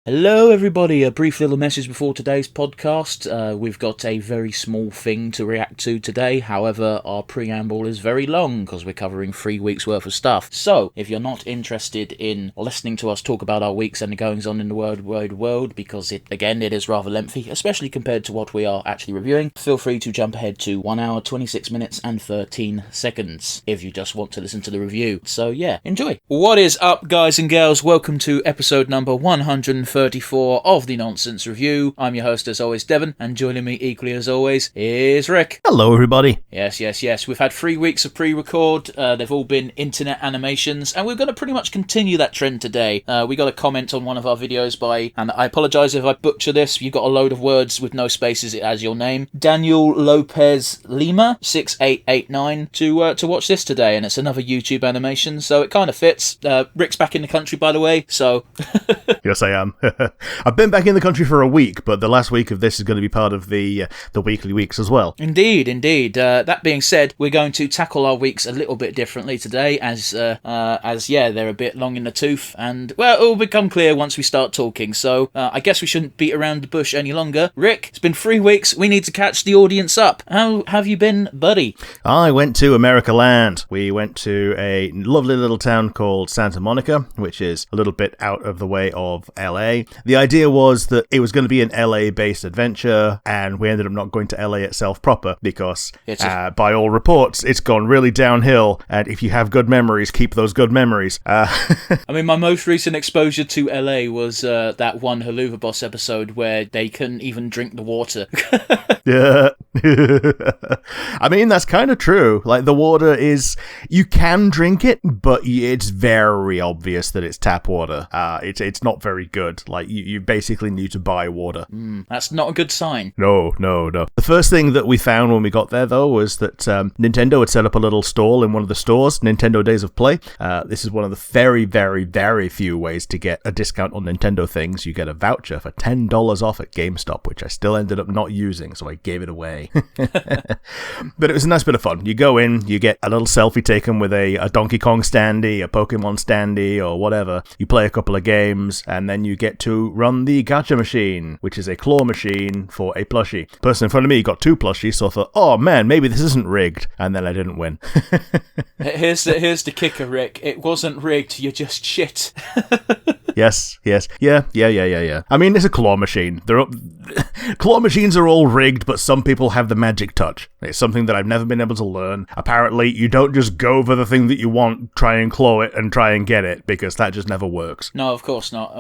Hello everybody, a brief little message before today's podcast. We've got a very small thing to react to today, however our preamble is very long because we're covering 3 weeks worth of stuff. So, if you're not interested in listening to us talk about our weeks and the goings on in the world wide world, because it is rather lengthy, especially compared to what we are actually reviewing, feel free to jump ahead to 1 hour, 26 minutes and 13 seconds if you just want to listen to the review. So yeah, enjoy. What is up guys and girls, welcome to episode number 134 of the Nonsense Review. I'm your host as always, Devon, and joining me equally as always is Rick. Hello everybody. Yes. We've had 3 weeks of pre-record. They've all been internet animations, and we're going to pretty much continue that trend today. We got a comment on one of our videos by, and I apologise if I butcher this, you've got a load of words with no spaces as your name, Daniel Lopez Lima 6889 to watch this today, and it's another YouTube animation, so it kind of fits. Rick's back in the country, by the way, so Yes, I am. I've been back in the country for a week, but the last week of this is going to be part of the weekly weeks as well. Indeed. That being said, we're going to tackle our weeks a little bit differently today, as they're a bit long in the tooth, and well, it'll become clear once we start talking. So I guess we shouldn't beat around the bush any longer. Rick, it's been 3 weeks. We need to catch the audience up. How have you been, buddy? I went to America Land. We went to a lovely little town called Santa Monica, which is a little bit out of the way of LA. The idea was that it was going to be an LA-based adventure, and we ended up not going to LA itself proper because, by all reports, it's gone really downhill, and if you have good memories, keep those good memories. I mean, my most recent exposure to LA was that one Haluva Boss episode where they couldn't even drink the water. Yeah. I mean, that's kind of true. Like, the water is... You can drink it, but it's very obvious that it's tap water. It's not very good. Like, you basically need to buy water. That's not a good sign. No. The first thing that we found when we got there, though, was that Nintendo had set up a little stall in one of the stores, Nintendo Days of Play. This is one of the very, very, very few ways to get a discount on Nintendo things. You get a voucher for $10 off at GameStop, which I still ended up not using, so I gave it away. But it was a nice bit of fun. You go in, you get a little selfie taken with a Donkey Kong standee, a Pokemon standee, or whatever. You play a couple of games, and then you get to run the gacha machine, which is a claw machine for a plushie. The person in front of me got 2 plushies, so I thought, oh man, maybe this isn't rigged, and then I didn't win. Here's the kicker, Rick. It wasn't rigged, you're just shit. Yes. Yeah. I mean, it's a claw machine. Claw machines are all rigged, but some people have the magic touch. It's something that I've never been able to learn. Apparently, you don't just go for the thing that you want, try and claw it, and try and get it, because that just never works. No, of course not.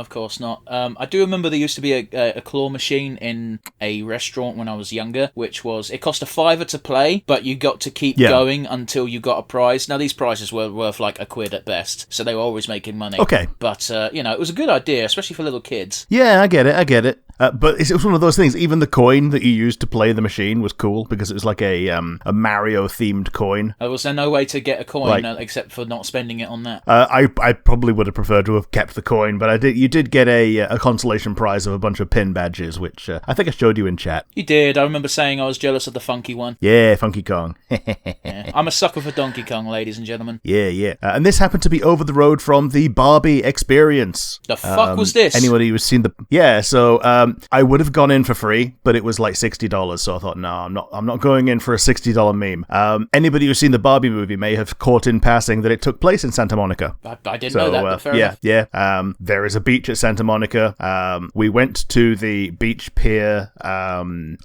I do remember there used to be a claw machine in a restaurant when I was younger, which was, it cost $5 to play, but you got to keep going until you got a prize. Now, these prizes were worth like £1 at best, so they were always making money. Okay. But, it was a good idea, especially for little kids. Yeah, I get it. But it was one of those things. Even the coin that you used to play the machine was cool because it was like a Mario-themed coin. Was there no way to get a coin except for not spending it on that? I probably would have preferred to have kept the coin, but you did get a consolation prize of a bunch of pin badges, which I think I showed you in chat. You did. I remember saying I was jealous of the funky one. Yeah, Funky Kong. Yeah. I'm a sucker for Donkey Kong, ladies and gentlemen. Yeah. And this happened to be over the road from the Barbie experience. The fuck was this? Anybody who's seen the... Yeah, so... I would have gone in for free, but it was like $60, so I thought, no, I'm not going in for a $60 meme. Anybody who's seen the Barbie movie may have caught in passing that it took place in Santa Monica. I didn't know that, but fair enough. Yeah. There is a beach at Santa Monica. We went to the beach pier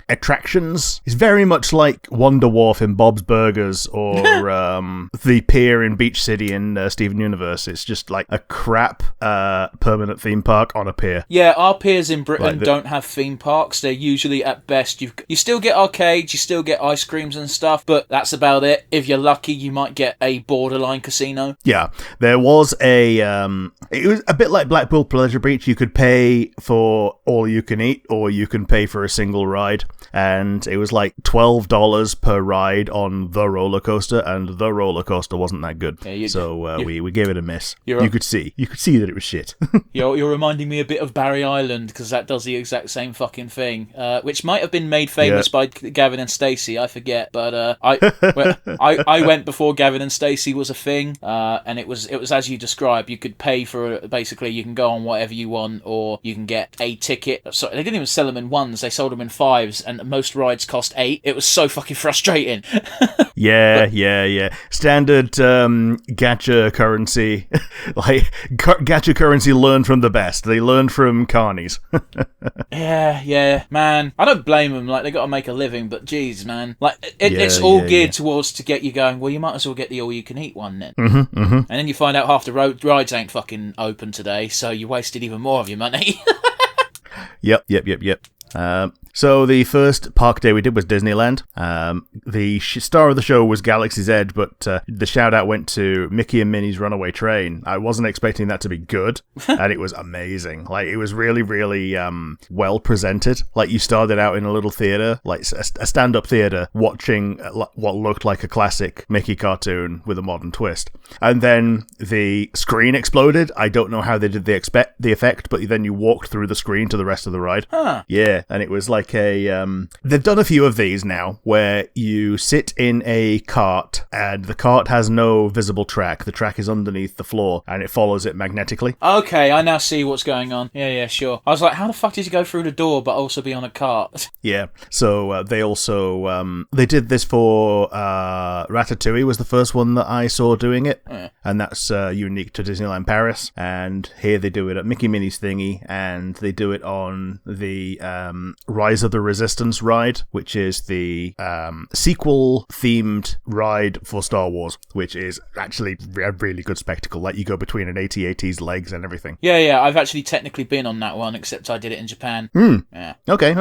attractions. It's very much like Wonder Wharf in Bob's Burgers or the pier in Beach City in Steven Universe. It's just like a crap permanent theme park on a pier. Yeah, our piers in Britain don't have theme parks. They're usually at best you still get arcades, you still get ice creams and stuff, but that's about it. If you're lucky, you might get a borderline casino. Yeah, there was it was a bit like Blackpool Pleasure Beach. You could pay for all you can eat, or you can pay for a single ride, and it was like $12 per ride on the roller coaster, and the roller coaster wasn't that good. Yeah, we gave it a miss. You could see that it was shit. You're reminding me a bit of Barry Island, because that does the exact same fucking thing, which might have been made famous by Gavin and Stacey, I forget, but I went before Gavin and Stacey was a thing, and it was as you described. You could pay for, basically you can go on whatever you want, or you can get a ticket. Sorry, they didn't even sell them in ones, they sold them in fives, and most rides cost 8. It was so fucking frustrating. Yeah. Standard gacha currency. Like, gacha currency learned from the best. They learned from carnies. Yeah, man. I don't blame them. Like, they got to make a living, but geez, man. Like, it's all geared towards to get you going, well, you might as well get the all-you-can-eat one then. And then you find out half the rides ain't fucking open today, so you wasted even more of your money. Yep. So the first park day we did was Disneyland. The star of the show was Galaxy's Edge, but the shout out went to Mickey and Minnie's Runaway Train. I wasn't expecting that to be good, and it was amazing. Like, it was really, really well presented. Like, you started out in a little theater, like a stand-up theater, watching what looked like a classic Mickey cartoon with a modern twist. And then the screen exploded. I don't know how they did the effect, but then you walked through the screen to the rest of the ride. Huh. Yeah, and it was like they've done a few of these now where you sit in a cart and the cart has no visible track. The track is underneath the floor and it follows it magnetically. Okay, I now see what's going on. Yeah, sure. I was like, how the fuck did you go through the door but also be on a cart? Yeah, so they also they did this for Ratatouille was the first one that I saw doing it. And that's unique to Disneyland Paris, and here they do it at Mickey Minnie's thingy, and they do it on the Rise of the Resistance ride, which is the sequel-themed ride for Star Wars, which is actually a really good spectacle. Like, you go between an AT-AT's legs and everything. Yeah, I've actually technically been on that one, except I did it in Japan. Yeah. Okay.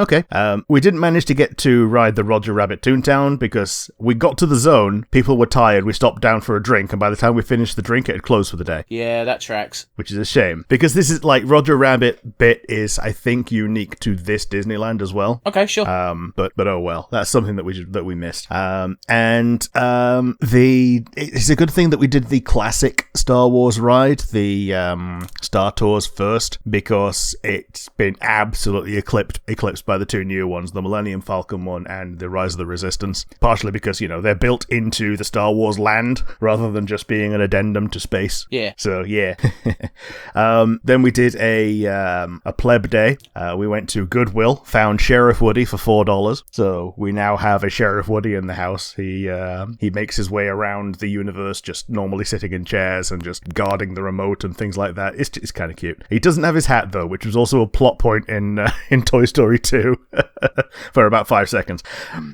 We didn't manage to get to ride the Roger Rabbit Toontown because we got to the zone, people were tired, we stopped down for a drink, and by the time we finished the drink, it had closed for the day. Yeah, that tracks. Which is a shame, because this is, like, Roger Rabbit bit is, I think, unique to this Disneyland as well. Okay, sure. But oh well, that's something that we missed. It's a good thing that we did the classic Star Wars ride, the Star Tours first, because it's been absolutely eclipsed by the two new ones, the Millennium Falcon one and the Rise of the Resistance. Partially because, they're built into the Star Wars land rather than just being an addendum to space. Yeah. So yeah. Then we did a pleb day. We went to Goodwill, found Sheriff Woody for $4. So we now have a Sheriff Woody in the house. He makes his way around the universe, just normally sitting in chairs and just guarding the remote and things like that. It's kind of cute. He doesn't have his hat though, which was also a plot point in Toy Story 2 for about 5 seconds.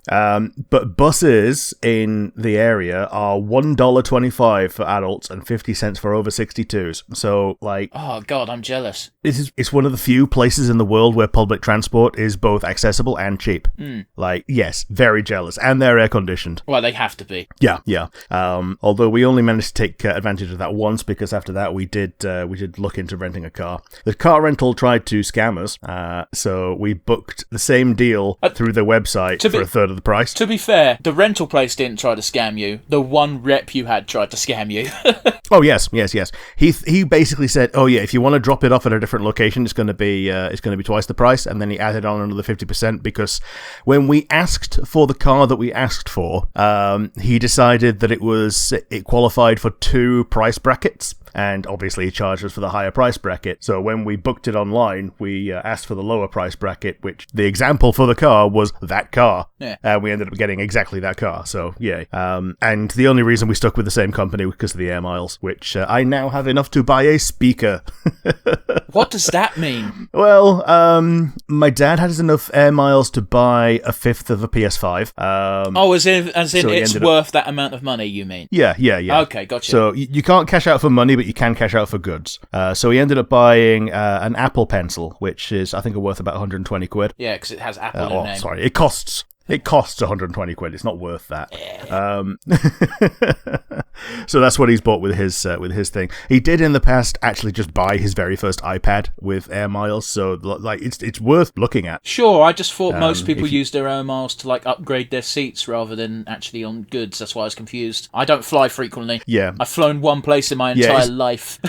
But buses in the area are $1.25 for adults and 50 cents for over 62s. So, like, oh god, I'm jealous. It's one of the few places in the world where public transport is both accessible and cheap. Like, yes, very jealous, and they're air conditioned. Well, they have to be. Yeah. Although we only managed to take advantage of that once, because after that we did look into renting a car. The car rental tried to scam us, so we booked the same deal through their website for a third of the price. To be fair, the rental place didn't try to scam you. The one rep you had tried to scam you. Oh yes. He basically said, "Oh yeah, if you want to drop it off at a different location, it's going to be twice the price." And then he added on another 50% because when we asked for the car that we asked for, he decided that it qualified for 2 price brackets. And obviously he charged us for the higher price bracket. So when we booked it online, we asked for the lower price bracket, which the example for the car was that car. Yeah. And we ended up getting exactly that car. So, yeah. And the only reason we stuck with the same company was because of the air miles, which I now have enough to buy a speaker. What does that mean? Well, my dad has enough air miles to buy a fifth of a PS5. As in so it's worth that amount of money, you mean? Yeah. Okay, gotcha. So you can't cash out for money, but you can cash out for goods. So he ended up buying an Apple Pencil, which is, I think, worth about 120 quid. Yeah, because it has Apple in the name. Sorry, it costs 120 quid. It's not worth that. Yeah. So that's what he's bought with his thing. He did in the past actually just buy his very first iPad with air miles, so like it's worth looking at. Sure, I just thought most people use their air miles to like upgrade their seats rather than actually on goods. That's why I was confused. I don't fly frequently. Yeah, I've flown one place in my entire life.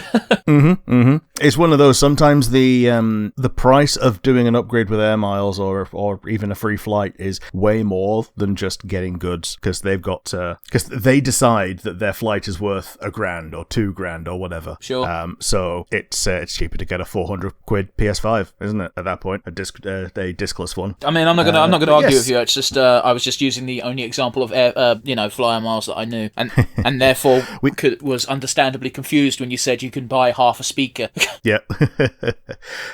It's one of those. Sometimes the price of doing an upgrade with air miles or even a free flight is way more than just getting goods, because they've got because they decide that their flight is worth $1,000 or $2,000 or whatever. Sure. So it's cheaper to get a £400 PS5, isn't it? At that point, a discless one. I mean, I'm not gonna argue with you. It's just I was just using the only example of air, flyer miles that I knew, and therefore was understandably confused when you said you can buy half a speaker. Yeah.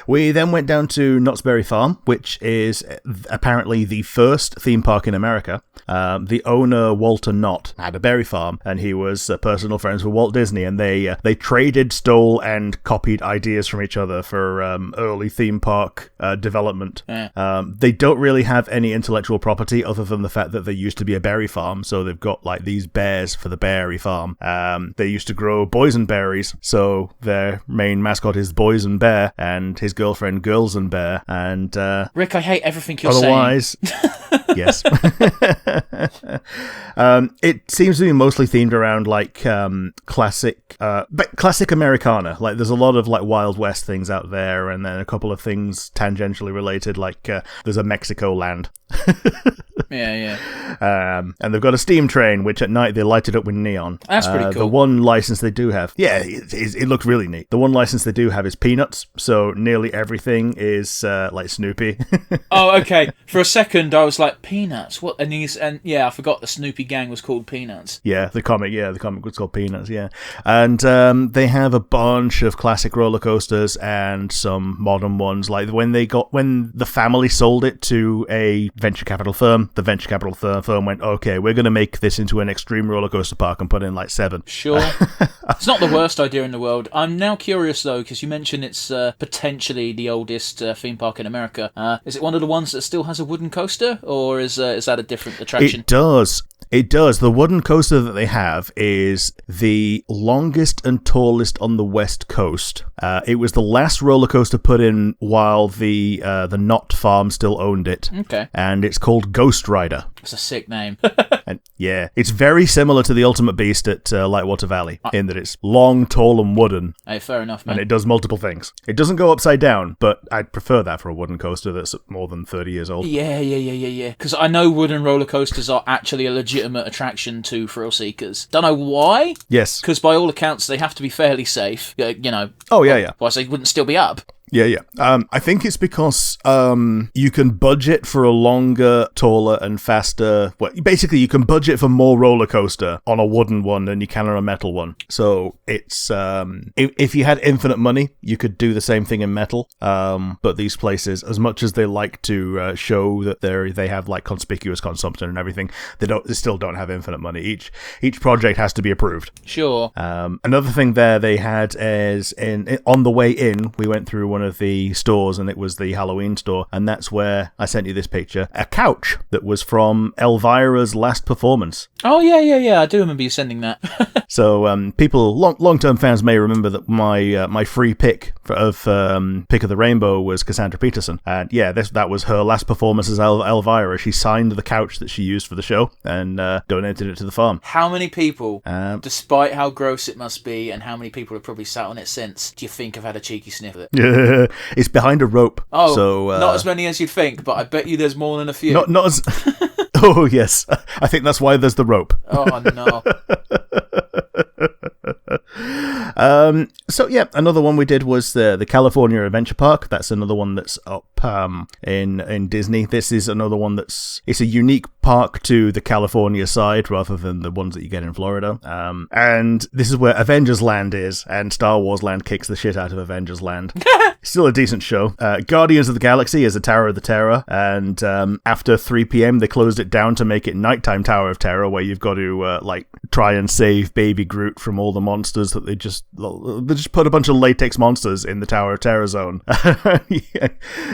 We then went down to Knott's Berry Farm, which is apparently the first theme park in America. The owner, Walter Knott, had a berry farm, and he was personal friends with Walt Disney, and they traded, stole, and copied ideas from each other for early theme park development. Yeah. They don't really have any intellectual property other than the fact that they used to be a berry farm, so they've got like these bears for the berry farm. They used to grow boysenberries, so their main mascot is Boysen Bear, and his girlfriend Girlsen Bear, and Rick, I hate everything you're otherwise, saying. Yes. It seems to be mostly themed around like classic Americana. Like there's a lot of like Wild West things out there, and then a couple of things tangentially related, like there's a Mexico land. Yeah. And they've got a steam train, which at night they light it up with neon. That's pretty cool. The one license they do have, it looks really neat. The one license they do have is Peanuts, so nearly everything is like Snoopy. Oh, okay. For a second, I was like, Peanuts? What? And I forgot the Snoopy gang was called Peanuts. Yeah, the comic was called Peanuts. Yeah, and they have a bunch of classic roller coasters and some modern ones. Like when the family sold it to a venture capital firm, the venture capital firm went, okay, we're going to make this into an extreme roller coaster park and put in like 7. Sure. It's not the worst idea in the world. I'm now curious though, because you mentioned it's potentially the oldest theme park in America. Is it one of the ones that still has a wooden coaster, or is that a different attraction? It does. The wooden coaster that they have is the longest and tallest on the West Coast. It was the last roller coaster put in while the Knott farm still owned it. Okay. And it's called Ghost Rider. It's a sick name. And yeah, it's very similar to the Ultimate Beast at Lightwater Valley in that it's long, tall, and wooden. Hey, fair enough, man. And it does multiple things. It doesn't go upside down, but I'd prefer that for a wooden coaster that's more than 30 years old. Yeah. Because I know wooden roller coasters are actually a legitimate attraction to thrill seekers. Don't know why. Yes. Because by all accounts, they have to be fairly safe. Oh, yeah. Otherwise, they wouldn't still be up. Yeah. I think it's because you can budget for a longer, taller, and faster... Well, basically, you can budget for more roller coaster on a wooden one than you can on a metal one. So it's... If you had infinite money, you could do the same thing in metal. But these places, as much as they like to show that they have like conspicuous consumption and everything, they still don't have infinite money. Each project has to be approved. Sure. Another thing there they had is on the way in, we went through one of the stores, and it was the Halloween store, and that's where I sent you this picture. A couch that was from Elvira's last performance. Oh, yeah. I do remember you sending that. So people, long-term fans may remember that my free pick of Pick of the Rainbow was Cassandra Peterson. And yeah, that was her last performance as Elvira. She signed the couch that she used for the show and donated it to the farm. How many people, despite how gross it must be, and how many people have probably sat on it since, do you think have had a cheeky sniff of it? Yeah. It's behind a rope. Oh, so, not as many as you'd think, but I bet you there's more than a few. Not as... Oh, yes. I think that's why there's the rope. Oh, no. So yeah, another one we did was the California Adventure Park. That's another one that's up in Disney. This is another one it's a unique park to the California side rather than the ones that you get in Florida. And this is where Avengers Land is, and Star Wars Land kicks the shit out of Avengers Land. Still a decent show. Guardians of the Galaxy is a Tower of the Terror, and after 3 p.m. they closed it down to make it Nighttime Tower of Terror, where you've got to try and save Baby Groot from all the monsters that they just they just put a bunch of latex monsters in the Tower of Terror zone.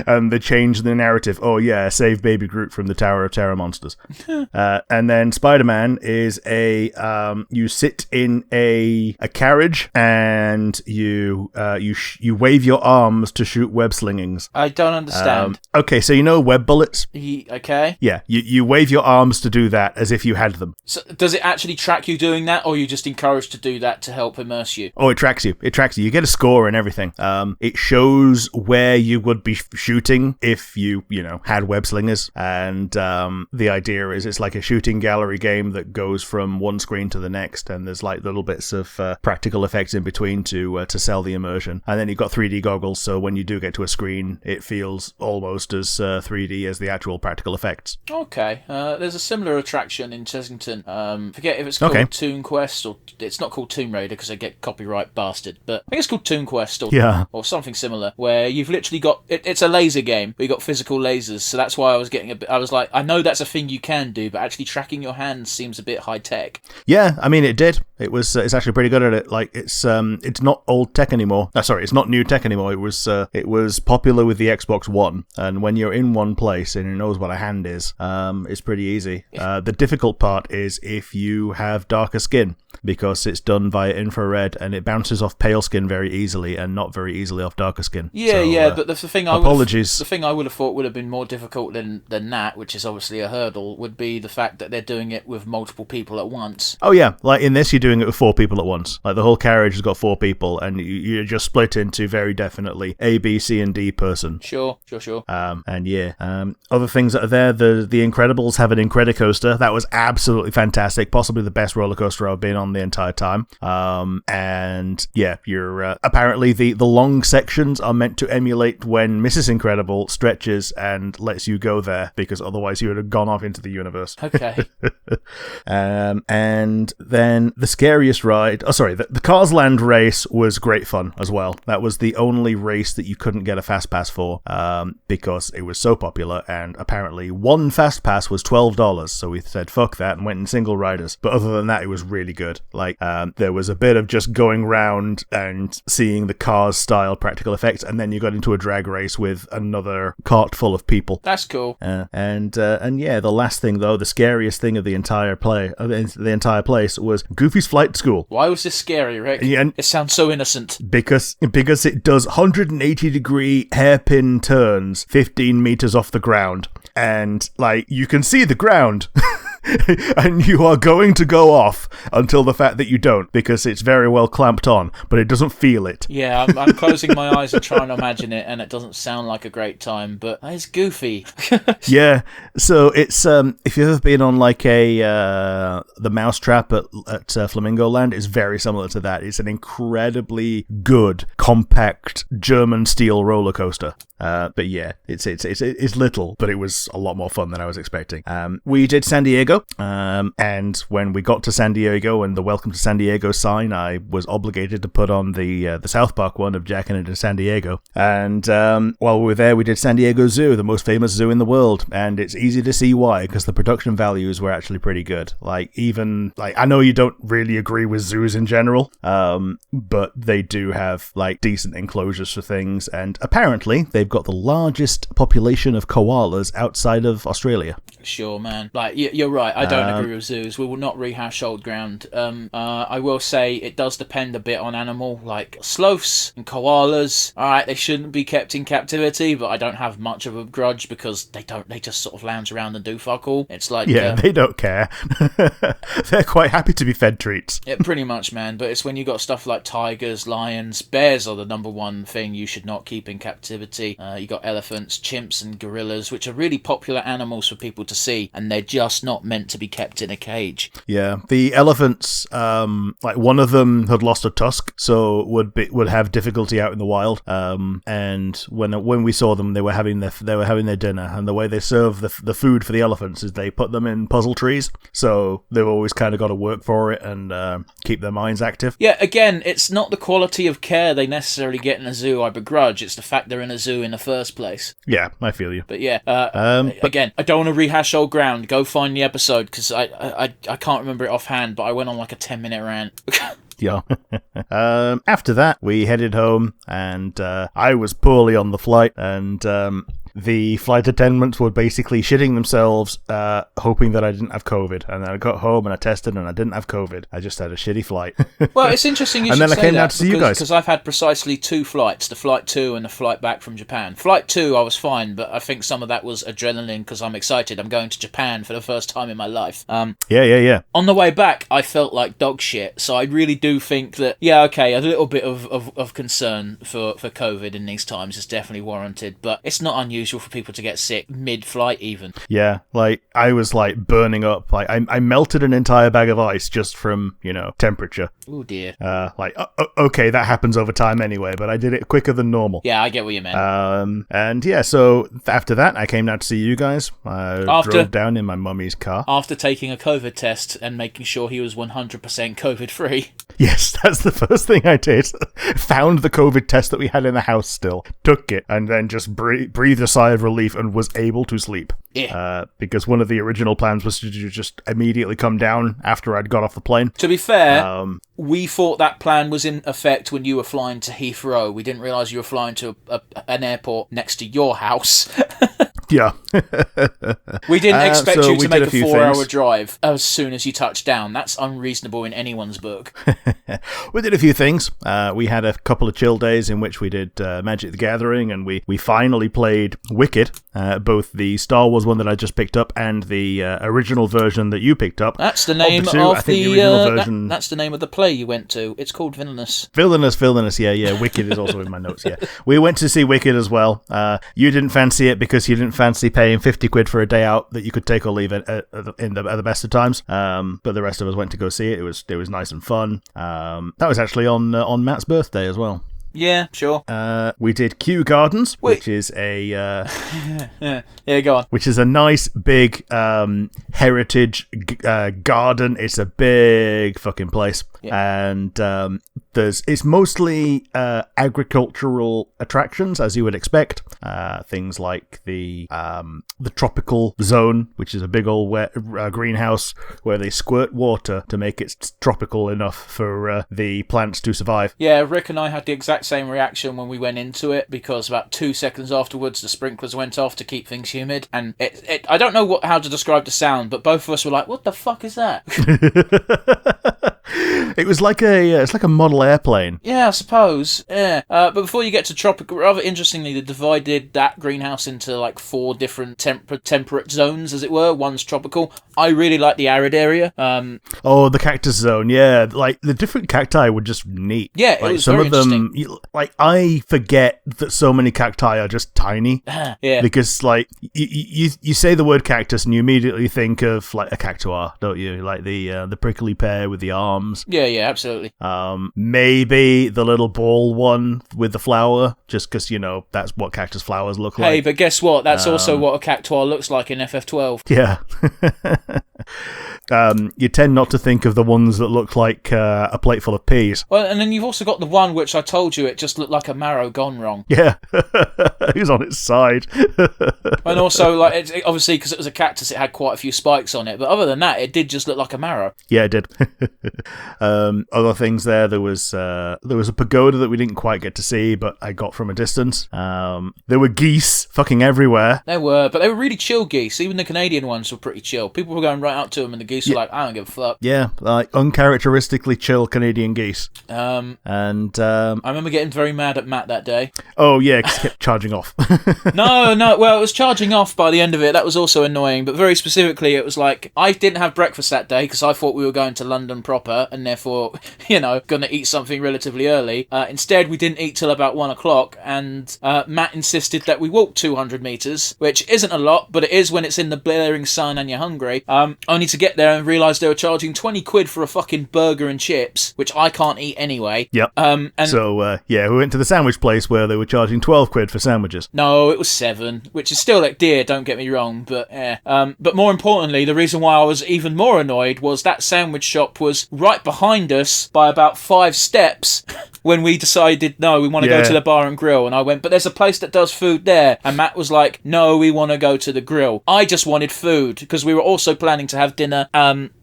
And they changed the narrative. Oh yeah, save Baby Groot from the Tower of Terror monsters. And then Spider-Man is you sit in a carriage and you wave your arms to shoot web slingings. I don't understand. Okay, so you know web bullets? Okay. Yeah, you wave your arms to do that as if you had them. So does it actually track you doing that, or are you just encouraged to do that to help immerse you? Oh, it tracks you. You get a score and everything. It shows where you would be shooting if you had web slingers. And the idea is it's like a shooting gallery game that goes from one screen to the next, and there's like little bits of practical effects in between to sell the immersion. And then you've got 3D goggles, so when you do get to a screen, it feels almost as 3D as the actual practical effects. Okay. There's a similar attraction in Chessington. Forget if it's called Toon Quest, or it's not called Tomb Raider because they get copyright bastard, but I think it's called Toon Quest or something similar, where you've literally got it's a laser game, but you got physical lasers. So that's why I was getting I was like, I know that's a thing you can do, but actually tracking your hands seems a bit high tech. Yeah, I mean it did. It's actually pretty good at it. Like it's not old tech anymore. It's not new tech anymore. It was popular with the Xbox One, and when you're in one place and it knows what a hand is, it's pretty easy. The difficult part is if you have darker skin, because it's done via infrared and it bounces off pale skin very easily and not very easily off darker skin. Yeah, but the thing I would have thought would have been more difficult than that, which is obviously a hurdle, would be the fact that they're doing it with multiple people at once. Oh yeah, like in this you're doing it with 4 people at once. Like the whole carriage has got 4 people, and you're just split into very definitely A, B, C, and D person. Sure. Other things that are there, the Incredibles have an Incredicoaster. That was absolutely fantastic, possibly the best roller coaster I've been on the entire time. And yeah, you're apparently the long sections are meant to emulate when Mrs. Incredible stretches and lets you go there, because otherwise you would have gone off into the universe. Okay. And then the scariest ride, the Cars Land race was great fun as well. That was the only race that you couldn't get a fast pass for, because it was so popular, and apparently one fast pass was $12, so we said fuck that and went in single riders. But other than that, it was really good. Like there was a bit of just going round and seeing the Cars style practical effects, and then you got into a drag race with another cart full of people. That's cool. And yeah, the last thing though, the scariest thing of the entire place was Goofy's Flight School. Why was this scary, Rick? It sounds so innocent. Because it does 180-degree hairpin turns 15 meters off the ground, and like you can see the ground. And you are going to go off until the fact that you don't, because it's very well clamped on, but it doesn't feel it. Yeah, I'm closing my eyes and trying to imagine it, and it doesn't sound like a great time, but it's goofy. Yeah, so it's if you've ever been on like the Mousetrap at Flamingo Land, it's very similar to that. It's an incredibly good, compact German steel roller coaster. But yeah, it's little, but it was a lot more fun than I was expecting. We did San Diego, and when we got to San Diego and the Welcome to San Diego sign, I was obligated to put on the South Park one of Jackin' into San Diego. And while we were there, we did San Diego Zoo, the most famous zoo in the world, and it's easy to see why, because the production values were actually pretty good. I know you don't really agree with zoos in general, but they do have like decent enclosures for things, and apparently they've got the largest population of koalas outside of Australia. Sure, man. Like, you're right. I don't agree with zoos. We will not rehash old ground. I will say it does depend a bit on animal. Like, sloths and koalas, alright, they shouldn't be kept in captivity, but I don't have much of a grudge because they just sort of lounge around and do fuck all. It's like... Yeah, they don't care. They're quite happy to be fed treats. Yeah, pretty much, man. But it's when you got stuff like tigers, lions, bears are the number one thing you should not keep in captivity. You got elephants, chimps, and gorillas, which are really popular animals for people to see, and they're just not meant to be kept in a cage. Yeah, the elephants, like one of them had lost a tusk, so would have difficulty out in the wild. And when we saw them, they were having their dinner, and the way they serve the food for the elephants is they put them in puzzle trees, so they've always kind of got to work for it and keep their minds active. Yeah, again, it's not the quality of care they necessarily get in a zoo I begrudge, it's the fact they're in a zoo in the first place. Yeah, I feel you. But yeah, again, I don't want to rehash old ground. Go find the episode episode because I can't remember it offhand, but I went on like a 10-minute rant. Yeah. After that, we headed home, and I was poorly on the flight, and the flight attendants were basically shitting themselves, hoping that I didn't have COVID. And then I got home and I tested and I didn't have COVID. I just had a shitty flight. Well, it's interesting you and should then I say came that down to see you guys. Because I've had precisely 2 flights, the flight 2 and the flight back from Japan. Flight 2, I was fine, but I think some of that was adrenaline because I'm excited. I'm going to Japan for the first time in my life. Yeah. On the way back, I felt like dog shit, so I really do think that, yeah, okay, a little bit of concern for COVID in these times is definitely warranted, but it's not unusual for people to get sick mid-flight even. Yeah, like, I was, like, burning up. Like, I melted an entire bag of ice just from, temperature. Oh, dear. Okay, that happens over time anyway, but I did it quicker than normal. Yeah, I get what you meant. And yeah, so after that, I came down to see you guys. I drove down in my mummy's car. After taking a COVID test and making sure he was 100% COVID-free. Yes, that's the first thing I did. Found the COVID test that we had in the house still, took it, and then just breathed a sigh of relief and was able to sleep. Yeah. Because one of the original plans was to just immediately come down after I'd got off the plane. To be fair, we thought that plan was in effect when you were flying to Heathrow. We didn't realise you were flying to an airport next to your house. Yeah. We didn't expect you to make a 4-hour drive as soon as you touched down. That's unreasonable in anyone's book. We did a few things. We had a couple of chill days in which we did Magic the Gathering, and we finally played Wicked, both the Star Wars one that I just picked up and the original version that you picked up. That's the name of the original version. That's the name of the play you went to. It's called Villainous. Villainous, yeah. Wicked is also in my notes, yeah. We went to see Wicked as well. You didn't fancy it because you didn't fancy paying 50 quid for a day out that you could take or leave at the best of times. But the rest of us went to go see it. It was nice and fun. That was actually on Matt's birthday as well. Yeah, sure. We did Kew Gardens, which is a yeah, go on. Which is a nice big heritage garden. It's a big fucking place, and it's mostly agricultural attractions, as you would expect. Things like the tropical zone, which is a big old greenhouse where they squirt water to make it tropical enough for the plants to survive. Yeah, Rick and I had the exact same reaction when we went into it, because about 2 seconds afterwards the sprinklers went off to keep things humid, and it I don't know how to describe the sound, but both of us were like, what the fuck is that? It was like it's like a model airplane. Yeah, I suppose. Yeah. But before you get to tropical, rather interestingly, they divided that greenhouse into like 4 different temperate zones, as it were. One's tropical. I really like the arid area. Oh, the cactus zone. Yeah, like the different cacti were just neat. Yeah, like, it was some very of them. interesting. Like, I forget that so many cacti are just tiny. Yeah. Because like you say the word cactus and you immediately think of like a cactuar, don't you? Like the prickly pear with the arms. Yeah, absolutely. Maybe the little ball one with the flower, just because, that's what cactus flowers look like. Hey, but guess what? That's also what a cactuar looks like in FF12. Yeah. You tend not to think of the ones that look like a plate full of peas. Well, and then you've also got the one which I told you, it just looked like a marrow gone wrong. Yeah. He's on its side. And also, like, it obviously, because it was a cactus, it had quite a few spikes on it. But other than that, it did just look like a marrow. Yeah, it did. Other things there was a pagoda that we didn't quite get to see, but I got from a distance. There were geese fucking everywhere. There were, but they were really chill geese. Even the Canadian ones were pretty chill. People were going right up to them, and the geese were like, I don't give a fuck. Yeah, like uncharacteristically chill Canadian geese. I remember getting very mad at Matt that day. Oh yeah, because it kept charging off. No, well, it was charging off by the end of it. That was also annoying, but very specifically, it was like, I didn't have breakfast that day because I thought we were going to London proper, and therefore, going to eat something relatively early. Instead, we didn't eat till about 1 o'clock, and Matt insisted that we walk 200 metres, which isn't a lot, but it is when it's in the blaring sun and you're hungry, only to get there and realise they were charging 20 quid for a fucking burger and chips, which I can't eat anyway. Yep. So, we went to the sandwich place where they were charging 12 quid for sandwiches. No, it was 7, which is still like dear, don't get me wrong, but but more importantly, the reason why I was even more annoyed was that sandwich shop was right behind us by about 5 steps, when we decided, no, we want to go to the bar and grill. And I went, but there's a place that does food there. And Matt was like, no, we want to go to the grill. I just wanted food because we were also planning to have dinner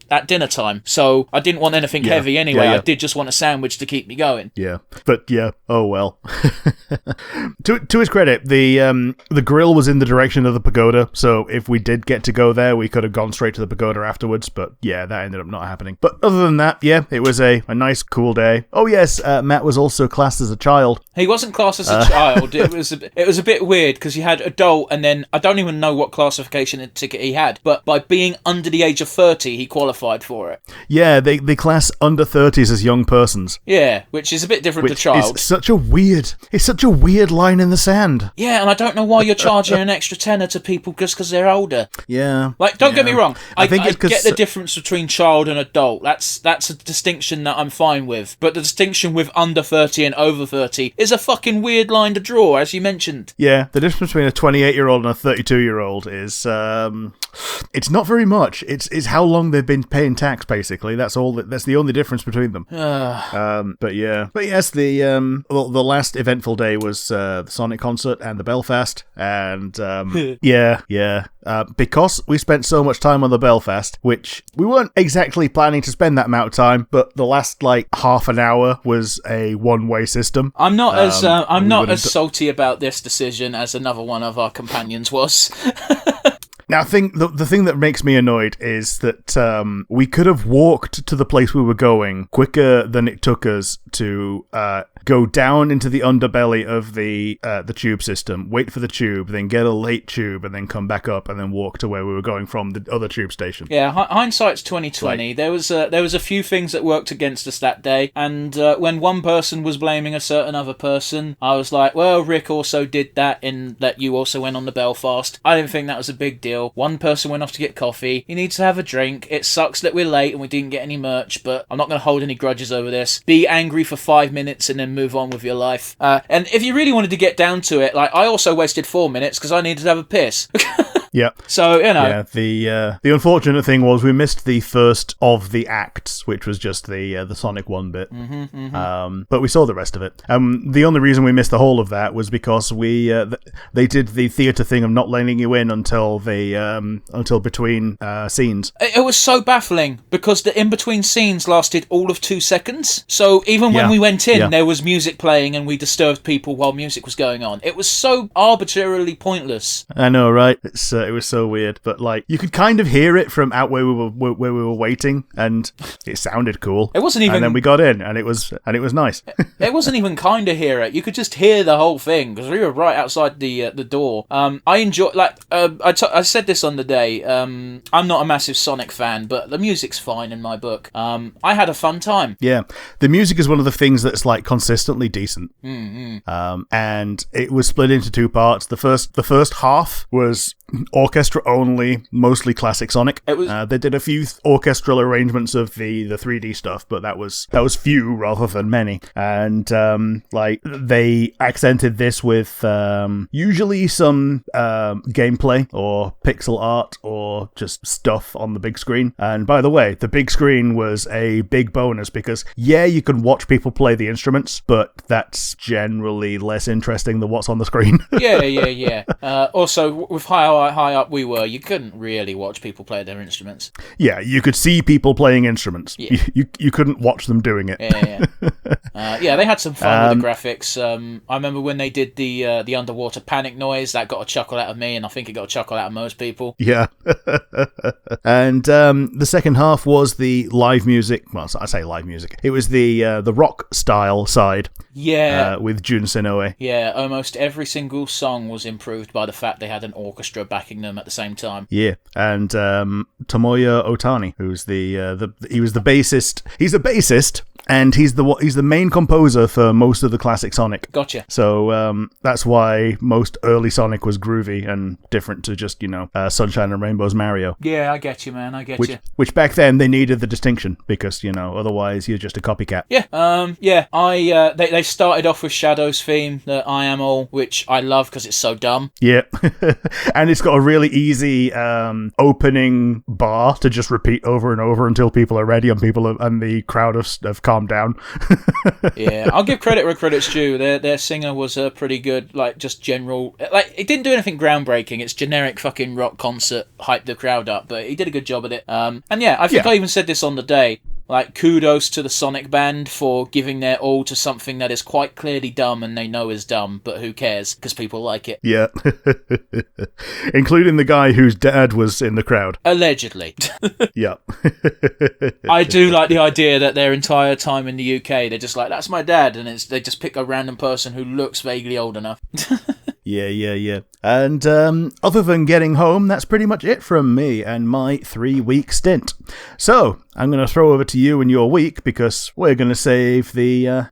at dinner time, so I didn't want anything heavy anyway. I did just want a sandwich to keep me going. Yeah, but oh well. To his credit, the grill was in the direction of the pagoda, so if we did get to go there, we could have gone straight to the pagoda afterwards, but that ended up not happening. But other than that, it was a nice, cool day. Oh yes, Matt was also classed as a child. He wasn't classed as a child. It was a bit weird, because you had adult, and then I don't even know what classification ticket he had, but by being under the age of 30, he qualified for it. Yeah, they class under 30s as young persons. Yeah, which is a bit different to child. It's such a weird line in the sand. Yeah, and I don't know why you're charging an extra tenner to people just because they're older. Yeah. Like, don't get me wrong. I get the difference between child and adult. That's a distinction that I'm fine with. But the distinction with under 30 and over 30 is a fucking weird line to draw, as you mentioned. Yeah, the difference between a 28-year-old and a 32-year-old is it's not very much. It's how long they've been paying tax, basically. That's the only difference between them. But yes, the last eventful day was the Sonic concert and the Belfast, and because we spent so much time on the Belfast, which we weren't exactly planning to spend that amount of time, but the last half an hour was a one-way system. I'm not as salty about this decision as another one of our companions was. Now, I think the thing that makes me annoyed is that we could have walked to the place we were going quicker than it took us to go down into the underbelly of the tube system, wait for the tube, then get a late tube, and then come back up and then walk to where we were going from the other tube station. Yeah, hindsight's 2020. There was a few things that worked against us that day, and when one person was blaming a certain other person, I was like, well, Rick also did that in that you also went on the Belfast. I didn't think that was a big deal. One person went off to get coffee. He needs to have a drink. It sucks that we're late and we didn't get any merch, but I'm not going to hold any grudges over this. Be angry for 5 minutes and then move on with your life. And if you really wanted to get down to it, I also wasted 4 minutes because I needed to have a piss. Yeah. So, Yeah, the unfortunate thing was we missed the first of the acts, which was just the Sonic 1 bit. But we saw the rest of it. The only reason we missed the whole of that was because they did the theatre thing of not letting you in until between scenes. It was so baffling because the in-between scenes lasted all of 2 seconds. So even when we went in, there was music playing and we disturbed people while music was going on. It was so arbitrarily pointless. I know, right? It was so weird, but you could kind of hear it from out where we were waiting, and it sounded cool. It wasn't even. And then we got in, and it was nice. It wasn't even kind of hear it. You could just hear the whole thing because we were right outside the door. I enjoy I said this on the day. I'm not a massive Sonic fan, but the music's fine in my book. I had a fun time. Yeah, the music is one of the things that's consistently decent. And it was split into 2 parts. The first half was orchestra only, mostly classic Sonic. They did a few orchestral arrangements of the 3D stuff, but that was few rather than many. And they accented this with usually some gameplay or pixel art or just stuff on the big screen. And by the way, the big screen was a big bonus because you can watch people play the instruments, but that's generally less interesting than what's on the screen. Yeah. Also, with how high up we were, you couldn't really watch people play their instruments. Yeah, you could see people playing instruments. Yeah. You couldn't watch them doing it. Yeah, they had some fun with the graphics. I remember when they did the underwater panic noise, that got a chuckle out of me, and I think it got a chuckle out of most people. Yeah. And the second half was the live music. Well, I say live music. It was the rock style side. Yeah. With Jun Senoue. Yeah, almost every single song was improved by the fact they had an orchestra backing them at the same time. Yeah, and Tomoya Otani, who's he was the bassist. He's a bassist, and he's the main composer for most of the classic Sonic. Gotcha. So that's why most early Sonic was groovy and different to just Sunshine and Rainbow's Mario. Yeah, I get you, man. I get you. Which back then they needed the distinction because otherwise you're just a copycat. Yeah. They started off with Shadow's theme, the I Am All, which I love because it's so dumb. Yeah, and it's got a really easy opening bar to just repeat over and over until people are ready and the crowd have calmed calm down. Yeah, I'll give credit where credit's due. Their singer was pretty good, like just general. Like it didn't do anything groundbreaking. It's generic fucking rock concert, hyped the crowd up, but he did a good job at it. And yeah, I think I even said this on the day. Like, kudos to the Sonic band for giving their all to something that is quite clearly dumb and they know is dumb, but who cares, because people like it. Yeah. Including the guy whose dad was in the crowd. Allegedly. Yeah. I do like the idea that their entire time in the UK, they're just like, that's my dad, and they just pick a random person who looks vaguely old enough. Yeah. And other than getting home, that's pretty much it from me and my 3-week stint. So I'm going to throw over to you and your week because we're going to save the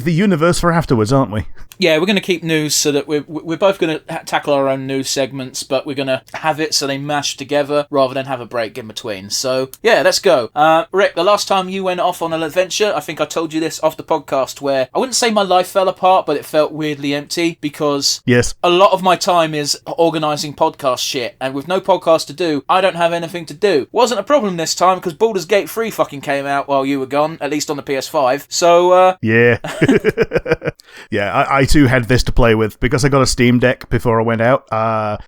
universe for afterwards, aren't we? Yeah, we're going to keep news so that we're both going to tackle our own news segments, but we're going to have it so they mash together rather than have a break in between. So yeah, let's go. Rick, the last time you went off on an adventure, I think I told you this off the podcast, where I wouldn't say my life fell apart, but it felt weirdly empty because a lot of my time is organising podcast shit, and with no podcast to do, I don't have anything to do. Wasn't a problem this time because Baldur's Gate 3 fucking came out while you were gone, at least on the PS5. So yeah. Yeah, I too had this to play with because I got a Steam Deck before I went out.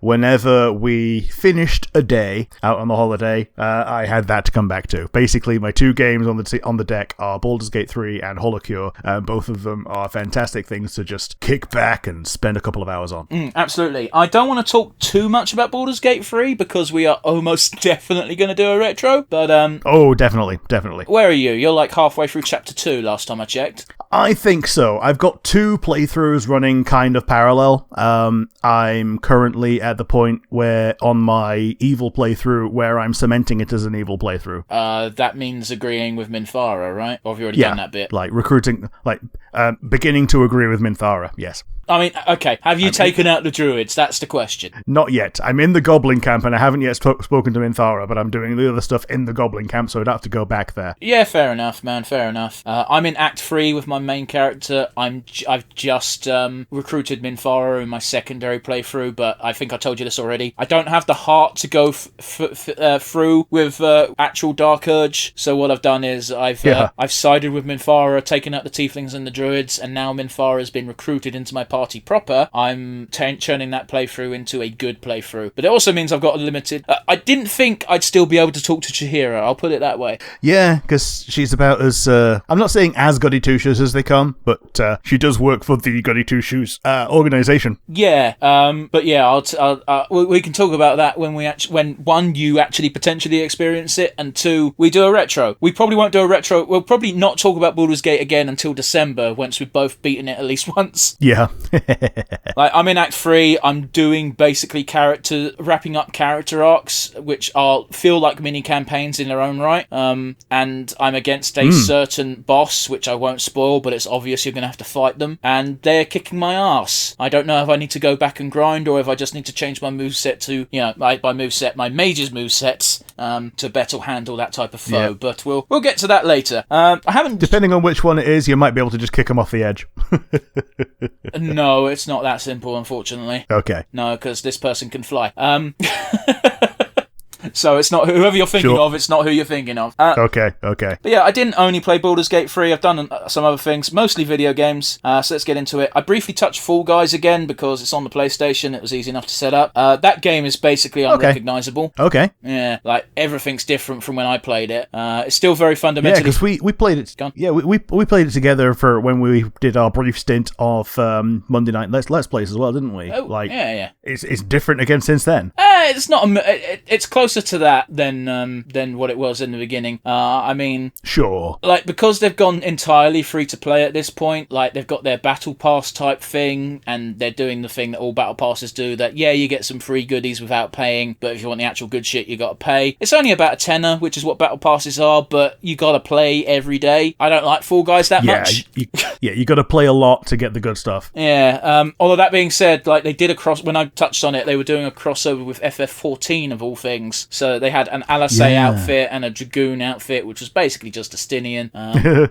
Whenever we finished a day out on the holiday, I had that to come back to. Basically, my 2 games on the deck are Baldur's Gate 3 and Holocure, and both of them are fantastic things to just kick back and spend a couple of hours on. Absolutely. I don't want to talk too much about Baldur's Gate 3 because we are almost definitely going to do a retro, but oh, definitely. Where are you? You're like halfway through chapter 2 last time I checked. I think so. I've got 2 playthroughs running kind of parallel. I'm currently at the point where on my evil playthrough where I'm cementing it as an evil playthrough. That means agreeing with Minthara, right? Or have you already done that bit? Like recruiting, beginning to agree with Minthara, yes. I mean, okay, have you taken out the druids? That's the question. Not yet. I'm in the Goblin camp and I haven't yet spoken to Minthara, but I'm doing the other stuff in the Goblin camp, so I'd have to go back there. Yeah, fair enough, man, fair enough. I'm in Act 3 with my main character. I've just recruited Minthara in my secondary playthrough, but I think I told you this already. I don't have the heart to go through with actual Dark Urge, so what I've done is I've sided with Minthara, taken out the Tieflings and the Druids, and now Minthara has been recruited into my party proper. I'm churning that playthrough into a good playthrough, but it also means I've got a limited. I didn't think I'd still be able to talk to Chihira, I'll put it that way. Yeah, because she's about as I'm not saying as goody two shoes as they come, but she does work for the goody two shoes organization. Yeah, but yeah, we can talk about that when when one, you actually potentially experience it, and 2, we do a retro. We probably won't do a retro. We'll probably not talk about Baldur's Gate again until December, once we've both beaten it at least once. Yeah. Like, I'm in Act 3, I'm doing basically wrapping up character arcs, which feel like mini campaigns in their own right, and I'm against a certain boss, which I won't spoil, but it's obvious you're going to have to fight them, and they're kicking my ass. I don't know if I need to go back and grind, or if I just need to change my moveset to, by moveset, my mage's movesets, to better handle that type of foe, but we'll get to that later. I haven't... Depending on which one it is, you might be able to just kick them off the edge. No, it's not that simple, unfortunately. Okay. No, because this person can fly. So it's not whoever you're thinking of, it's not who you're thinking of. Okay. But yeah, I didn't only play Baldur's Gate 3, I've done some other things, mostly video games, so let's get into it. I briefly touched Fall Guys again because it's on the PlayStation, it was easy enough to set up. That game is basically unrecognisable. Okay. Yeah, like everything's different from when I played it. It's still very fundamentally... Yeah, because we played it... Yeah, we played it together for when we did our brief stint of Monday Night Let's Plays as well, didn't we? Oh, yeah. It's different again since then. It's not... It's closer to that than what it was in the beginning. I mean... Sure. Like, because they've gone entirely free to play at this point, like, they've got their Battle Pass type thing, and they're doing the thing that all Battle Passes do, that, yeah, you get some free goodies without paying, but if you want the actual good shit, you gotta pay. It's only about a tenner, which is what Battle Passes are, but you gotta play every day. I don't like Fall Guys that much. You gotta play a lot to get the good stuff. Yeah, although that being said, like, they did when I touched on it, they were doing a crossover with FF14 of all things, so they had an Alisei outfit and a Dragoon outfit, which was basically just a Stinian.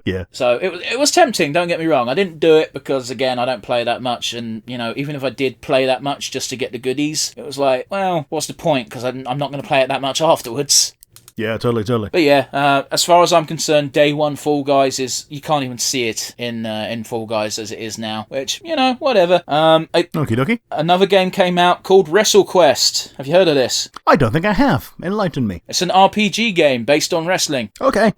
Yeah. So it was tempting, don't get me wrong. I didn't do it because, again, I don't play that much, and, even if I did play that much just to get the goodies, it was like, well, what's the point? Because I'm not going to play it that much afterwards. Yeah, totally. But yeah, as far as I'm concerned, day one Fall Guys is, you can't even see it in Fall Guys as it is now, which, whatever. Okie dokie. Another game came out called WrestleQuest. Have you heard of this? I don't think I have. Enlighten me. It's an RPG game based on wrestling. Okay.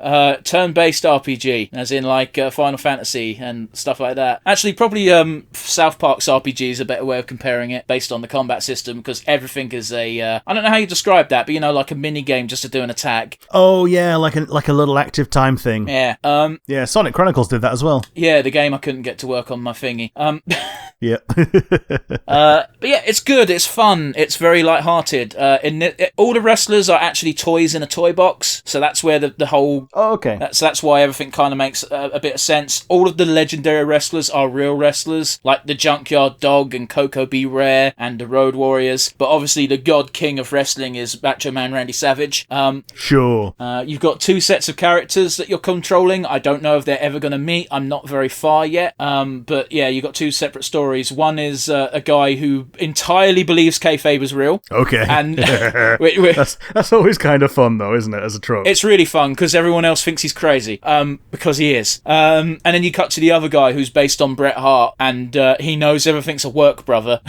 Turn-based RPG, as in like Final Fantasy and stuff like that. Actually, probably South Park's RPG is a better way of comparing it, based on the combat system, because everything is I don't know how you describe that, but like a mini game just to do an attack. Oh yeah, like a little active time thing. Yeah. Yeah, Sonic Chronicles did that as well. Yeah, the game I couldn't get to work on my thingy. Yeah. But yeah, it's good. It's fun. It's very light-hearted. All the wrestlers are actually toys in a toy box, so that's where the whole. Oh, okay. That's why everything kind of makes a bit of sense. All of the legendary wrestlers are real wrestlers, like the Junkyard Dog and Coco B. Rare and the Road Warriors. But obviously, the God King of wrestling is Macho Man Randy Savage. Sure. You've got two sets of characters that you're controlling. I don't know if they're ever going to meet. I'm not very far yet. But yeah, you've got two separate stories. One is a guy who entirely believes kayfabe is real. Okay. And that's always kind of fun, though, isn't it, as a trope? It's really fun because everyone else thinks he's crazy. Because he is. And then you cut to the other guy who's based on Bret Hart, and he knows everything's a work, brother.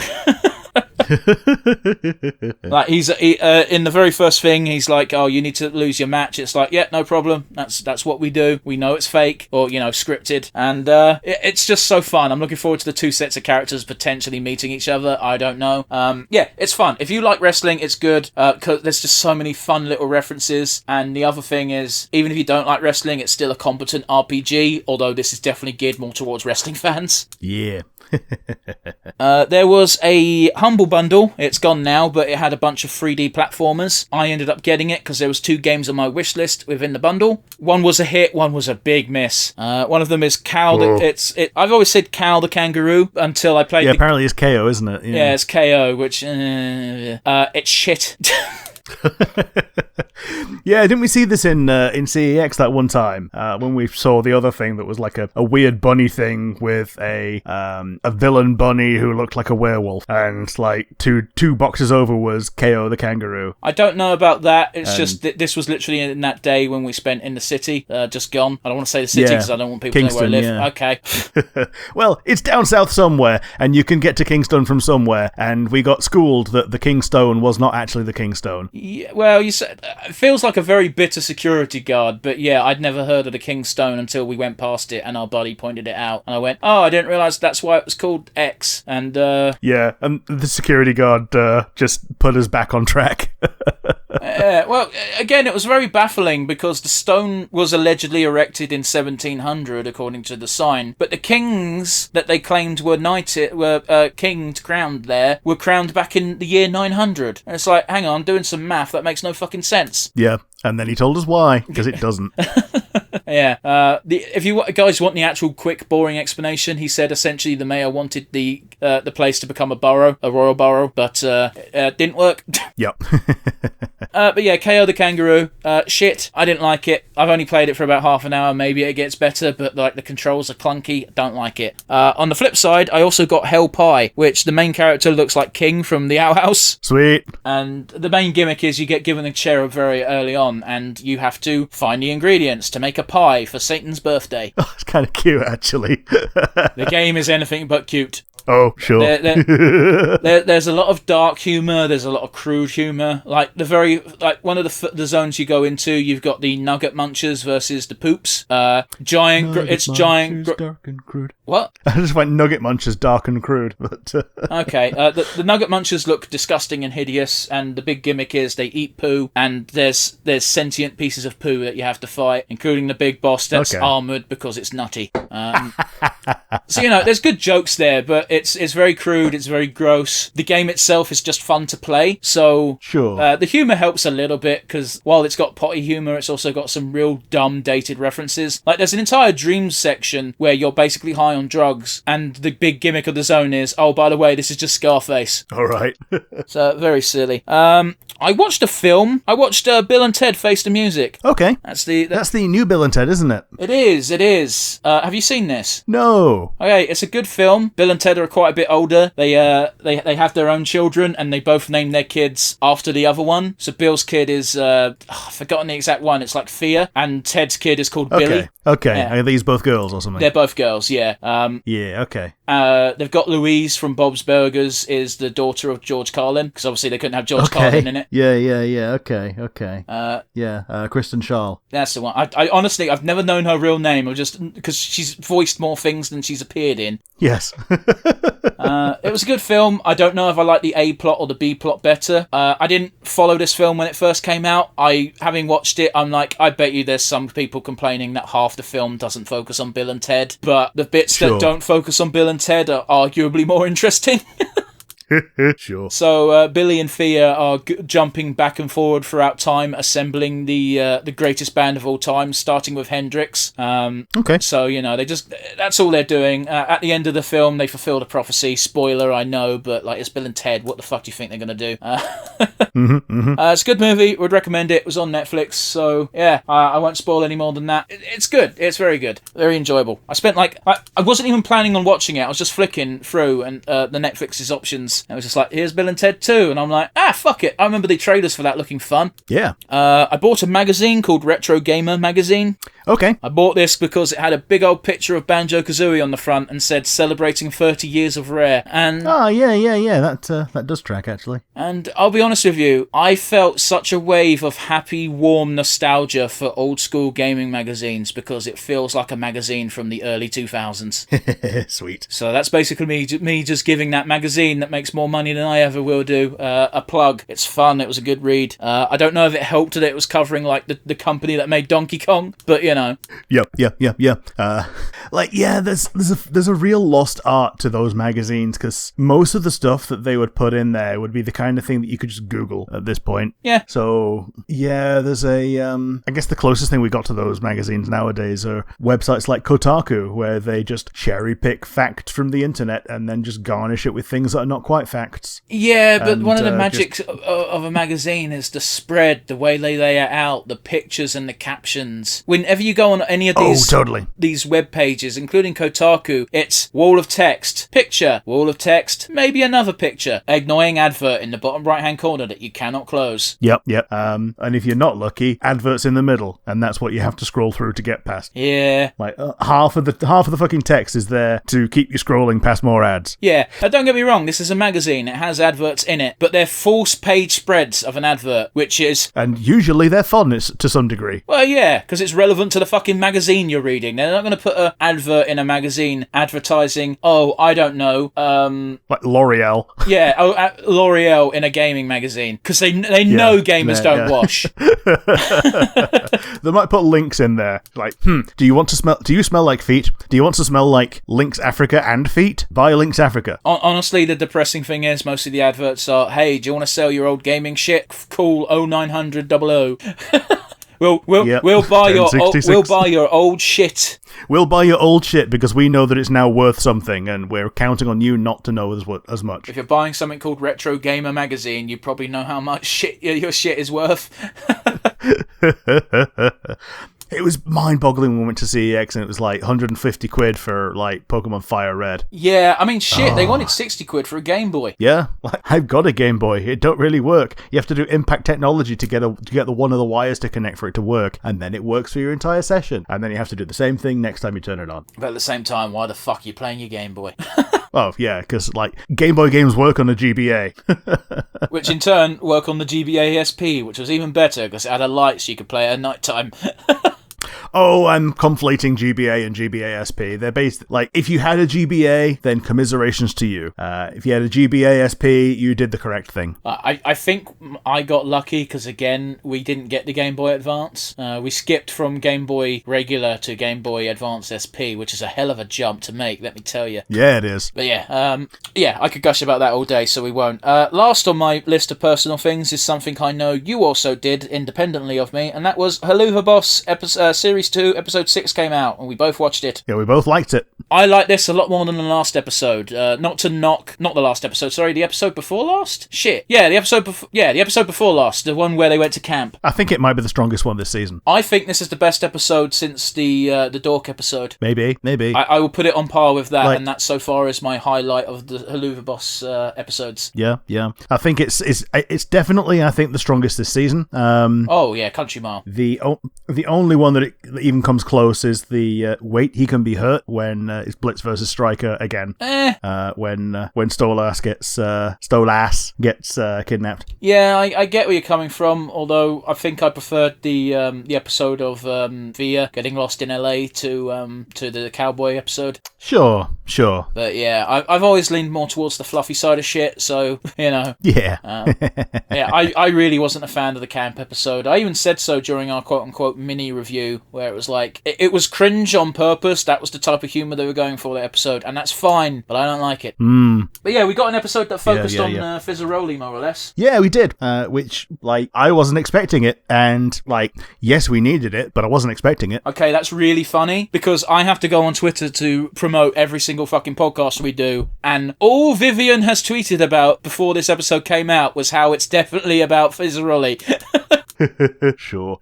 Like he's in the very first thing, he's like, "Oh, you need to lose your match." It's like, "Yeah, no problem. That's what we do. We know it's fake or scripted," and it's just so fun. I'm looking forward to the two sets of characters potentially meeting each other. I don't know. Yeah, it's fun. If you like wrestling, it's good because there's just so many fun little references. And the other thing is, even if you don't like wrestling, it's still a competent RPG. Although this is definitely geared more towards wrestling fans. Yeah. There was a Humble Bundle. It's gone now, but it had a bunch of 3D platformers. I ended up getting it because there was two games on my wish list within the bundle. One was a hit, one was a big miss. One of them is Cow. I've always said Cow the Kangaroo until I played. Yeah, apparently it's KO, isn't it? Yeah, it's KO, which it's shit. Yeah, didn't we see this in CEX that one time when we saw the other thing that was like a weird bunny thing with a villain bunny who looked like a werewolf, and like two boxes over was KO the Kangaroo. I don't know about that. It's just this was literally in that day when we spent in the city, just gone. I don't want to say the city because I don't want people Kingston, to know where I live. Yeah. Okay. Well, it's down south somewhere, and you can get to Kingston from somewhere, and we got schooled that the Kingstone was not actually the Kingstone. Yeah, well, you said it feels like a very bitter security guard, but yeah, I'd never heard of the King's Stone until we went past it and our buddy pointed it out, and I went, "Oh, I didn't realise that's why it was called X." And yeah, and the security guard just put us back on track. Well, again, it was very baffling because the stone was allegedly erected in 1700, according to the sign, but the kings that they claimed were crowned there were crowned back in the year 900. And it's like, hang on, doing some math, that makes no fucking sense. Yeah. And then he told us why, because it doesn't. Yeah. If you guys want the actual quick, boring explanation, he said essentially the mayor wanted the place to become a royal borough, but it didn't work. Yep. But yeah, KO the Kangaroo. Shit. I didn't like it. I've only played it for about half an hour. Maybe it gets better, but like the controls are clunky. Don't like it. On the flip side, I also got Hell Pie, which the main character looks like King from the Outhouse. Sweet. And the main gimmick is you get given a chair very early on, and you have to find the ingredients to make a pie for Satan's birthday. Oh, it's kind of cute, actually. The game is anything but cute. Oh, sure. There's a lot of dark humour. There's a lot of crude humour. Like one of the zones you go into, you've got the Nugget Munchers versus the Poops. Giant. Dark and crude. What? I just went Nugget Munchers, dark and crude. But okay. The Nugget Munchers look disgusting and hideous, and the big gimmick is they eat poo, and there's sentient pieces of poo that you have to fight, including the big boss that's armoured because it's nutty. So there's good jokes there, but it's very crude, it's very gross. The game itself is just fun to play, so sure. The humour helps a little bit, because while it's got potty humour, it's also got some real dumb, dated references. Like, there's an entire dreams section where you're basically high on drugs, and the big gimmick of the zone is, oh, by the way, this is just Scarface. Alright. So, very silly. I watched a film. I watched Bill and Ted Face the Music. Okay. That's the new Bill and Ted, isn't it? It is. Have you seen this? No, No. Okay, it's a good film. Bill and Ted are quite a bit older. They have their own children, and they both name their kids after the other one. So Bill's kid is I've forgotten the exact one. It's like Thea, and Ted's kid is called Billy. Okay. Yeah. Are these both girls or something? They're both girls. Yeah. Yeah. Okay. They've got Louise from Bob's Burgers, is the daughter of George Carlin, because obviously they couldn't have George Carlin in it. Yeah. Okay. Kristen Schaal. That's the one. I honestly, I've never known her real name, or just because she's voiced more things than she's appeared in. Yes. It was a good film. I don't know if I like the A plot or the B plot better. I didn't follow this film when it first came out. Having watched it, I'm like, I bet you there's some people complaining that half the film doesn't focus on Bill and Ted, but the bits that don't focus on Bill and Ted are arguably more interesting. Sure. So Billy and Thea are jumping back and forward throughout time, assembling the greatest band of all time, starting with Hendrix. Okay. So, that's all they're doing. At the end of the film, they fulfill the prophecy. Spoiler, I know, but it's Bill and Ted. What the fuck do you think they're going to do? It's a good movie. Would recommend it. It was on Netflix. So, yeah, I won't spoil any more than that. It's good. It's very good. Very enjoyable. I spent I wasn't even planning on watching it. I was just flicking through and the Netflix's options. And it was just like, here's Bill and Ted 2. And I'm like, fuck it. I remember the trailers for that looking fun. Yeah. I bought a magazine called Retro Gamer Magazine. Okay. I bought this because it had a big old picture of Banjo-Kazooie on the front and said, celebrating 30 years of Rare. And yeah. That does track, actually. And I'll be honest with you, I felt such a wave of happy, warm nostalgia for old school gaming magazines because it feels like a magazine from the early 2000s. Sweet. So that's basically me just giving that magazine that makes more money than I ever will do a plug. It's fun. It was a good read. I don't know if it helped that it was covering the company that made Donkey Kong, but Yep. There's a real lost art to those magazines because most of the stuff that they would put in there would be the kind of thing that you could just Google at this point. Yeah. So there's I guess the closest thing we got to those magazines nowadays are websites like Kotaku, where they just cherry pick fact from the internet and then just garnish it with things that are not quite facts. Yeah, but one of the magics of a magazine is the spread, the way they lay it out, the pictures and the captions. Whenever you go on any of these web pages, including Kotaku, it's wall of text, picture, wall of text, maybe another picture, annoying advert in the bottom right hand corner that you cannot close. Yep. And if you're not lucky, adverts in the middle, and that's what you have to scroll through to get past. Yeah. Half of the fucking text is there to keep you scrolling past more ads. Yeah. Now don't get me wrong, this is a magazine, it has adverts in it, but they're false page spreads of an advert, which is... And usually they're fun to some degree. Well, yeah, because it's relevant to the fucking magazine you're reading. They're not going to put an advert in a magazine advertising, I don't know... like L'Oreal. Yeah, L'Oreal in a gaming magazine, because they know gamers don't wash. They might put links in there, like, do you smell like feet? Do you want to smell like Lynx Africa and feet? Buy Lynx Africa. Honestly, the depressing thing is most of the adverts are, hey, do you want to sell your old gaming shit? Call 0900 00. We'll buy your old shit. We'll buy your old shit because we know that it's now worth something, and we're counting on you not to know as much. If you're buying something called Retro Gamer Magazine, you probably know how much shit your shit is worth. It was mind-boggling when we went to CEX and it was like 150 quid for like Pokemon Fire Red. Yeah, I mean, shit, they wanted 60 quid for a Game Boy. Yeah, I've got a Game Boy. It don't really work. You have to do impact technology to get the one of the wires to connect for it to work, and then it works for your entire session. And then you have to do the same thing next time you turn it on. But at the same time, why the fuck are you playing your Game Boy? Oh, yeah, because Game Boy games work on a GBA. Which in turn work on the GBA SP, which was even better because it had a light so you could play it at night time. Oh, I'm conflating GBA and GBA SP. They're based, if you had a GBA, then commiserations to you. If you had a GBA SP, you did the correct thing. I think I got lucky because, again, we didn't get the Game Boy Advance. We skipped from Game Boy Regular to Game Boy Advance SP, which is a hell of a jump to make, let me tell you. Yeah, it is. But yeah, I could gush about that all day, so we won't. Last on my list of personal things is something I know you also did independently of me, and that was Haluva Boss Series Series 2, Episode 6 came out, and we both watched it. Yeah, we both liked it. I like this a lot more than the last episode. Not the last episode, sorry, the episode before last? Shit. Yeah, the episode before last, the one where they went to camp. I think it might be the strongest one this season. I think this is the best episode since the Dork episode. Maybe. I will put it on par with that, and that's so far as my highlight of the Haluva Boss episodes. Yeah. I think it's definitely, I think, the strongest this season. Oh yeah, Country Mile. The only one that even comes close is the wait, he can be hurt when it's Blitz versus Stryker again. When Stolass gets kidnapped. Yeah, I get where you're coming from. Although I think I preferred the episode of Via getting lost in LA to the cowboy episode. Sure. But yeah, I've always leaned more towards the fluffy side of shit. So Yeah. Yeah, I really wasn't a fan of the camp episode. I even said so during our quote-unquote mini review, where it was like, it was cringe on purpose. That was the type of humour they were going for that episode, and that's fine, but I don't like it. But yeah, we got an episode that focused on Fizzaroli, more or less. Yeah, we did, which, I wasn't expecting it, and, yes, we needed it, but I wasn't expecting it. Okay, that's really funny, because I have to go on Twitter to promote every single fucking podcast we do, and all Vivian has tweeted about before this episode came out was how it's definitely about Fizzaroli. Sure.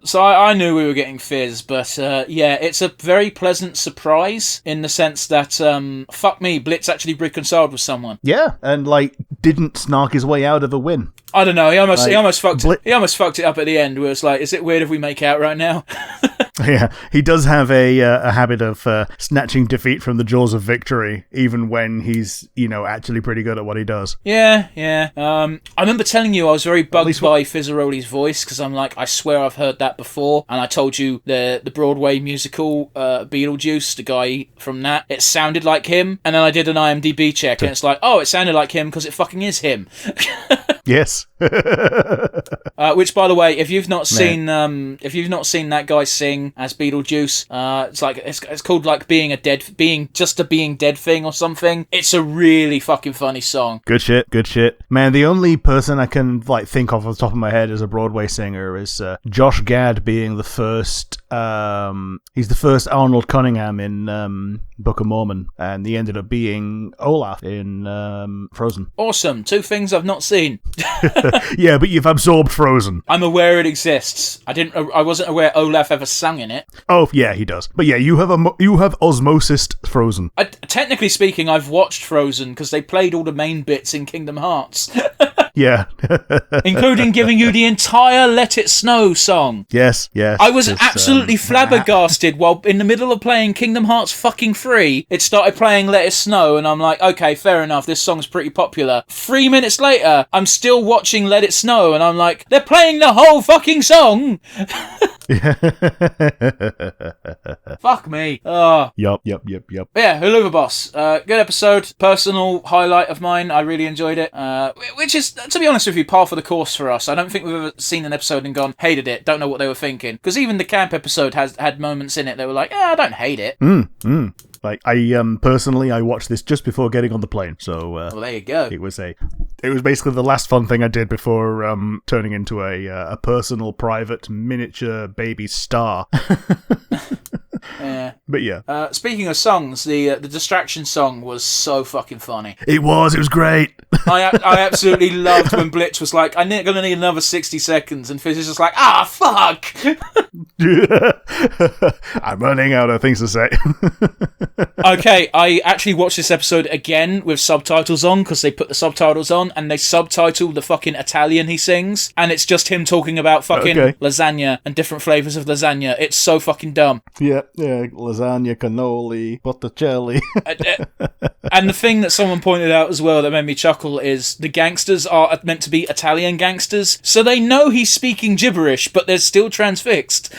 So I knew we were getting Fizz, but yeah, it's a very pleasant surprise in the sense that, fuck me, Blitz actually reconciled with someone. Yeah, and, didn't snark his way out of a win. I don't know, he almost fucked it up at the end, where it's like, is it weird if we make out right now? Yeah, he does have a habit of snatching defeat from the jaws of victory, even when he's, actually pretty good at what he does. Yeah. I remember telling you I was very bugged by Fizzaroli's voice, because I'm like, I swear I've heard that before, and I told you the Broadway musical Beetlejuice, the guy from that, it sounded like him, and then I did an IMDb check, and it's like, oh, it sounded like him because it fucking is him. Yes. Which, by the way, if you've not seen that guy sing as Beetlejuice, it's called being just a being dead thing or something. It's a really fucking funny song. Good shit. Man, the only person I can think of off the top of my head as a Broadway singer is Josh Gad being the first. He's the first Arnold Cunningham in Book of Mormon, and he ended up being Olaf in Frozen. Awesome. Two things I've not seen. Yeah, but you've absorbed Frozen. I'm aware it exists. I wasn't aware Olaf ever sang in it. Oh yeah, he does. But yeah, you have osmosis Frozen. Technically speaking, I've watched Frozen because they played all the main bits in Kingdom Hearts. Yeah. Including giving you the entire Let It Snow song. Yes. I was absolutely flabbergasted while in the middle of playing Kingdom Hearts fucking 3, it started playing Let It Snow, and I'm like, okay, fair enough, this song's pretty popular. 3 minutes later, I'm still watching Let It Snow, and I'm like, they're playing the whole fucking song! Fuck me. Yup. Yeah, Haluva Boss. Good episode. Personal highlight of mine. I really enjoyed it. Which is, to be honest with you, par for the course for us. I don't think we've ever seen an episode and gone, hated it, don't know what they were thinking. Because even the camp episode had moments in it that were like, I don't hate it. I personally, I watched this just before getting on the plane, so well, there you go. It was basically the last fun thing I did before turning into a personal, private, miniature baby star. Yeah. But yeah. Speaking of songs, the Distraction song was so fucking funny. It was great. I absolutely loved when Blitz was like, I'm gonna need another 60 seconds, and Fizz is just like, fuck! I'm running out of things to say. Okay, I actually watched this episode again with subtitles on, because they put the subtitles on, and they subtitle the fucking Italian he sings, and it's just him talking about fucking lasagna and different flavours of lasagna. It's so fucking dumb. Yeah, lasagna, cannoli, botticelli. And the thing that someone pointed out as well that made me chuckle is the gangsters are meant to be Italian gangsters, so they know he's speaking gibberish, but they're still transfixed.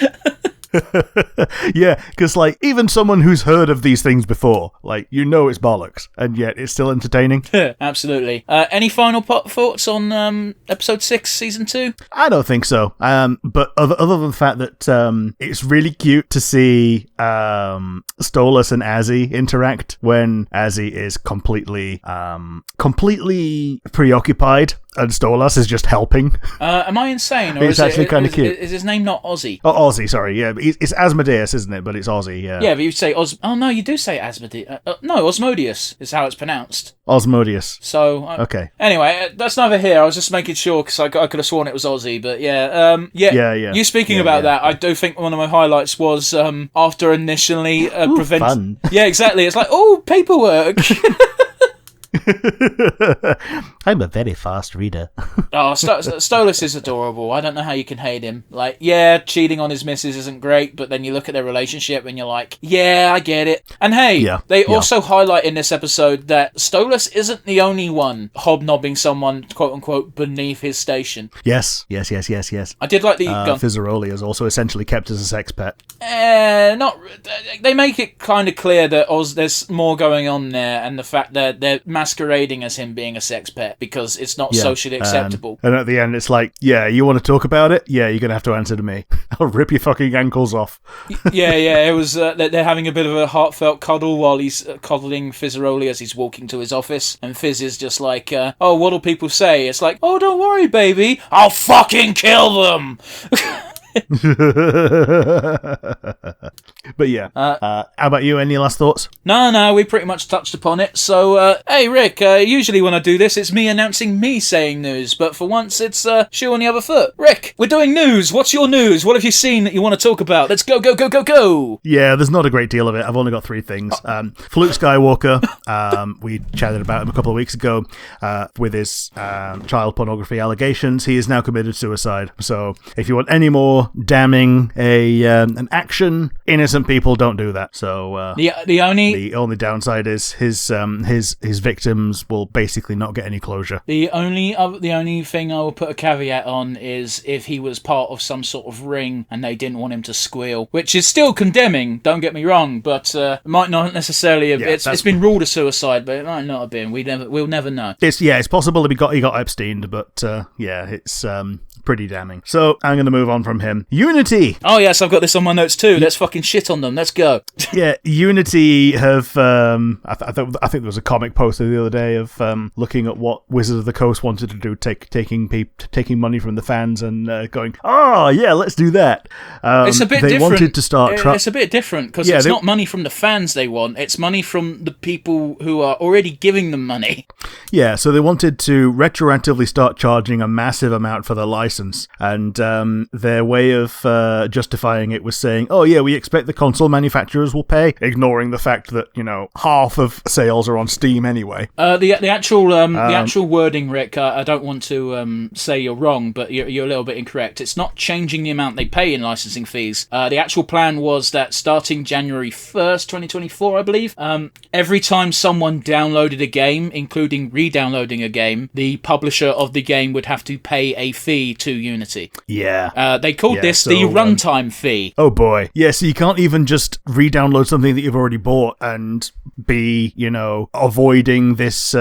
Yeah, because even someone who's heard of these things before, it's bollocks, and yet it's still entertaining. Absolutely. Any final thoughts on episode 6, season 2? I don't think so. But other than the fact that it's really cute to see Stolas and Azzy interact when Azzy is completely preoccupied And Stolas is just helping. Am I insane? Or It's actually kind of cute. Is his name not Ozzy? Oh, Ozzy, sorry. Yeah, it's Asmodeus, isn't it? But it's Ozzy, yeah. Yeah, but you say Oh, no, you do say Asmodeus. No, Osmodius is how it's pronounced. Osmodius. So, okay. Anyway, that's neither here. I was just making sure, because I could have sworn it was Ozzy, but yeah. Yeah. You speaking about that, I do think one of my highlights was after initially fun. Yeah, exactly. It's like, oh, paperwork. I'm a very fast reader. Stolas is adorable. I don't know how you can hate him. Like, yeah, cheating on his missus isn't great, but then you look at their relationship and you're like, yeah, I get it. And hey, they also highlight in this episode that Stolas isn't the only one hobnobbing someone, quote-unquote, beneath his station. Yes. I did like the... Fizzaroli is also essentially kept as a sex pet. They make it kind of clear that there's more going on there, and the fact that they're masquerading as him being a sex pet because it's not socially acceptable. And at the end, it's like, yeah, you want to talk about it? Yeah, you're going to have to answer to me. I'll rip your fucking ankles off. Yeah, it was, they're having a bit of a heartfelt cuddle while he's coddling Fizzaroli as he's walking to his office, and Fizz is just like, oh, what'll people say? It's like, oh, don't worry, baby, I'll fucking kill them! But yeah, how about you? Any last thoughts? No, we pretty much touched upon it. So, hey, Rick, usually when I do this, it's me announcing me saying news, but for once, it's shoe on the other foot. Rick, we're doing news. What's your news? What have you seen that you want to talk about? Let's go. Yeah, there's not a great deal of it. I've only got 3 things. Fluke Skywalker, we chatted about him a couple of weeks ago with his child pornography allegations. He is now committed suicide. So, if you want any more damning an action, innocent people don't do that. So the only downside is his victims will basically not get any closure. The only thing I will put a caveat on is if he was part of some sort of ring and they didn't want him to squeal, which is still condemning. Don't get me wrong, but it might not necessarily have. It's been ruled a suicide, but it might not have been. We'll never know. It's possible that he got Epsteined, but it's pretty damning. So I'm going to move on from him. Unity. Oh yes, I've got this on my notes too. Let's fucking shit on them. Let's go. Yeah, Unity have. I think there was a comic poster the other day of looking at what Wizards of the Coast wanted to do, taking money from the fans and going, oh yeah, let's do that. It's a bit different. They wanted to start. It's a bit different because it's not money from the fans they want. It's money from the people who are already giving them money. Yeah, so they wanted to retroactively start charging a massive amount for the license, and their way of justifying it was saying, oh yeah, we expect the console manufacturers will pay, ignoring the fact that, half of sales are on Steam anyway. The actual wording, Rick, I don't want to say you're wrong, but you're a little bit incorrect. It's not changing the amount they pay in licensing fees. The actual plan was that starting January 1st, 2024, I believe, every time someone downloaded a game, including re-downloading a game, the publisher of the game would have to pay a fee to Unity. Yeah. They called this the runtime fee. Oh boy. Yeah, so you can't even just re-download something that you've already bought and be, avoiding this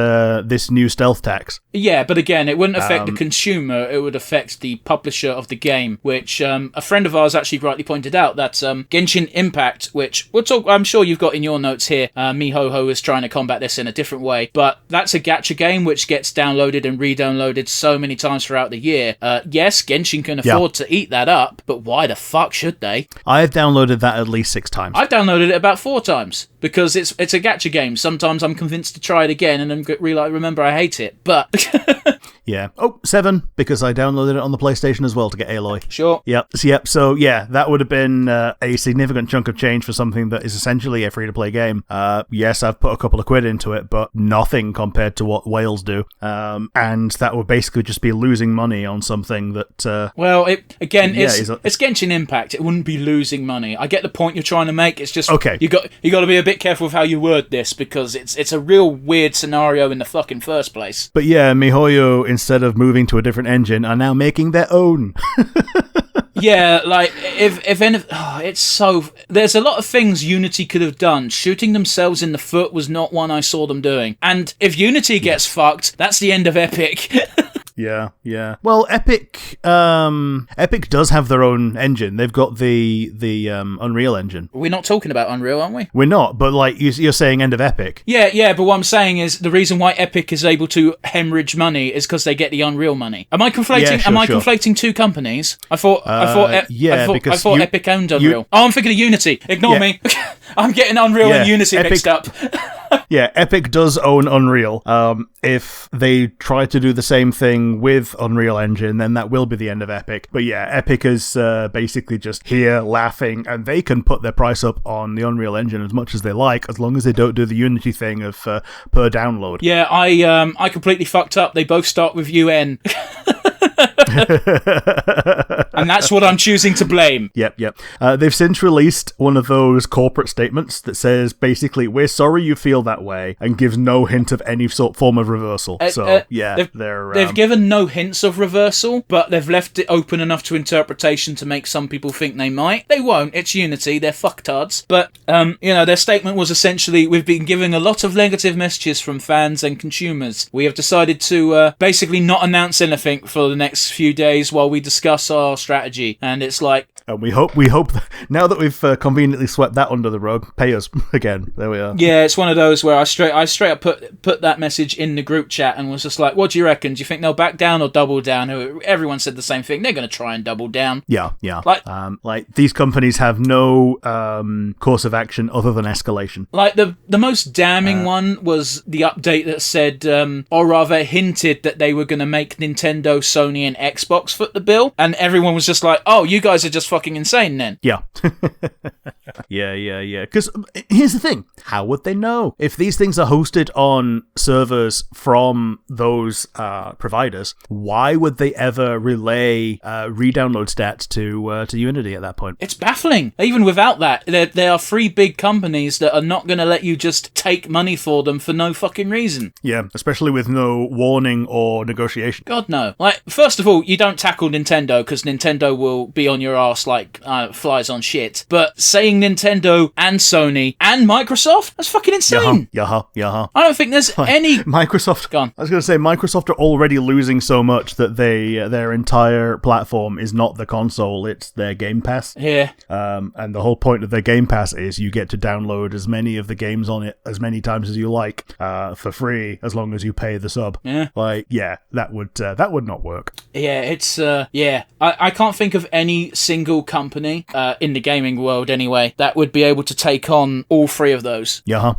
new stealth tax. Yeah, but again, it wouldn't affect the consumer, it would affect the publisher of the game, which a friend of ours actually rightly pointed out that Genshin Impact, which we'll talk, I'm sure you've got in your notes here, Mihoho is trying to combat this in a different way, but that's a gacha game which gets downloaded and re-downloaded so many times throughout the year. Yes, Genshin can afford to eat that up, but why the fuck should they? I've downloaded that at least 6 times. I've downloaded it about 4 times because it's a gacha game. Sometimes I'm convinced to try it again and then remember I hate it, but... Yeah. Oh, 7, because I downloaded it on the PlayStation as well to get Aloy. Sure. Yep. So, yeah, that would have been a significant chunk of change for something that is essentially a free-to-play game. Yes, I've put a couple of quid into it, but nothing compared to what Wales do. And that would basically just be losing money on something that... well, it's Genshin Impact. It wouldn't be losing money. I get the point you're trying to make. It's just... Okay. You got to be a bit careful with how you word this, because it's a real weird scenario in the fucking first place. But yeah, MiHoYo, instead of moving to a different engine, are now making their own. Yeah, like, it's so... There's a lot of things Unity could have done. Shooting themselves in the foot was not one I saw them doing. And if Unity gets fucked, that's the end of Epic. Yeah. Well, Epic does have their own engine. They've got the Unreal Engine. We're not talking about Unreal, aren't we? We're not, but like you're saying end of Epic. Yeah, but what I'm saying is the reason why Epic is able to hemorrhage money is because they get the Unreal money. Am I conflating? Conflating two companies? I thought Epic owned Unreal. I'm thinking of Unity. Ignore me. I'm getting Unreal and Unity mixed up. Yeah, Epic does own Unreal. If they try to do the same thing with Unreal Engine, then that will be the end of Epic. But yeah, Epic is basically just here laughing, and they can put their price up on the Unreal Engine as much as they like, as long as they don't do the Unity thing of per download. Yeah, I completely fucked up. They both start with UN. And that's what I'm choosing to blame. Yep. They've since released one of those corporate statements that says basically, we're sorry you feel that way, and gives no hint of any form of reversal. They've given no hints of reversal, but they've left it open enough to interpretation to make some people think they might. They won't. It's Unity. They're fucktards. But, their statement was essentially, we've been giving a lot of negative messages from fans and consumers. We have decided to basically not announce anything for the next few days while we discuss our strategy. And it's like... And we hope that now that we've conveniently swept that under the rug, pay us again. There we are. Yeah, it's one of those where I straight up put that message in the group chat and was just like, what do you reckon? Do you think they'll back down or double down? Everyone said the same thing. They're going to try and double down. Yeah. Like these companies have no course of action other than escalation. Like the most damning one was the update that said, or rather hinted that they were going to make Nintendo, Sony, and Xbox foot the bill, and everyone was just like, oh, you guys are just fucking insane then. Yeah. Yeah. Because here's the thing. How would they know? If these things are hosted on servers from those providers, why would they ever relay re-download stats to Unity at that point? It's baffling. Even without that, there are three big companies that are not going to let you just take money for them for no fucking reason. Yeah, especially with no warning or negotiation. God, no. Like, first of all, you don't tackle Nintendo because Nintendo will be on your ass like flies on shit. But saying Nintendo and Sony and Microsoft? That's fucking insane. Yeah. I don't think there's any... Microsoft... Go on. I was going to say, Microsoft are already losing so much that their entire platform is not the console, it's their Game Pass. Yeah. And the whole point of their Game Pass is you get to download as many of the games on it as many times as you like for free, as long as you pay the sub. Yeah. That would not work. Yeah, it's... I can't think of any single company in the gaming world anyway that would be able to take on all three of those. Yeah.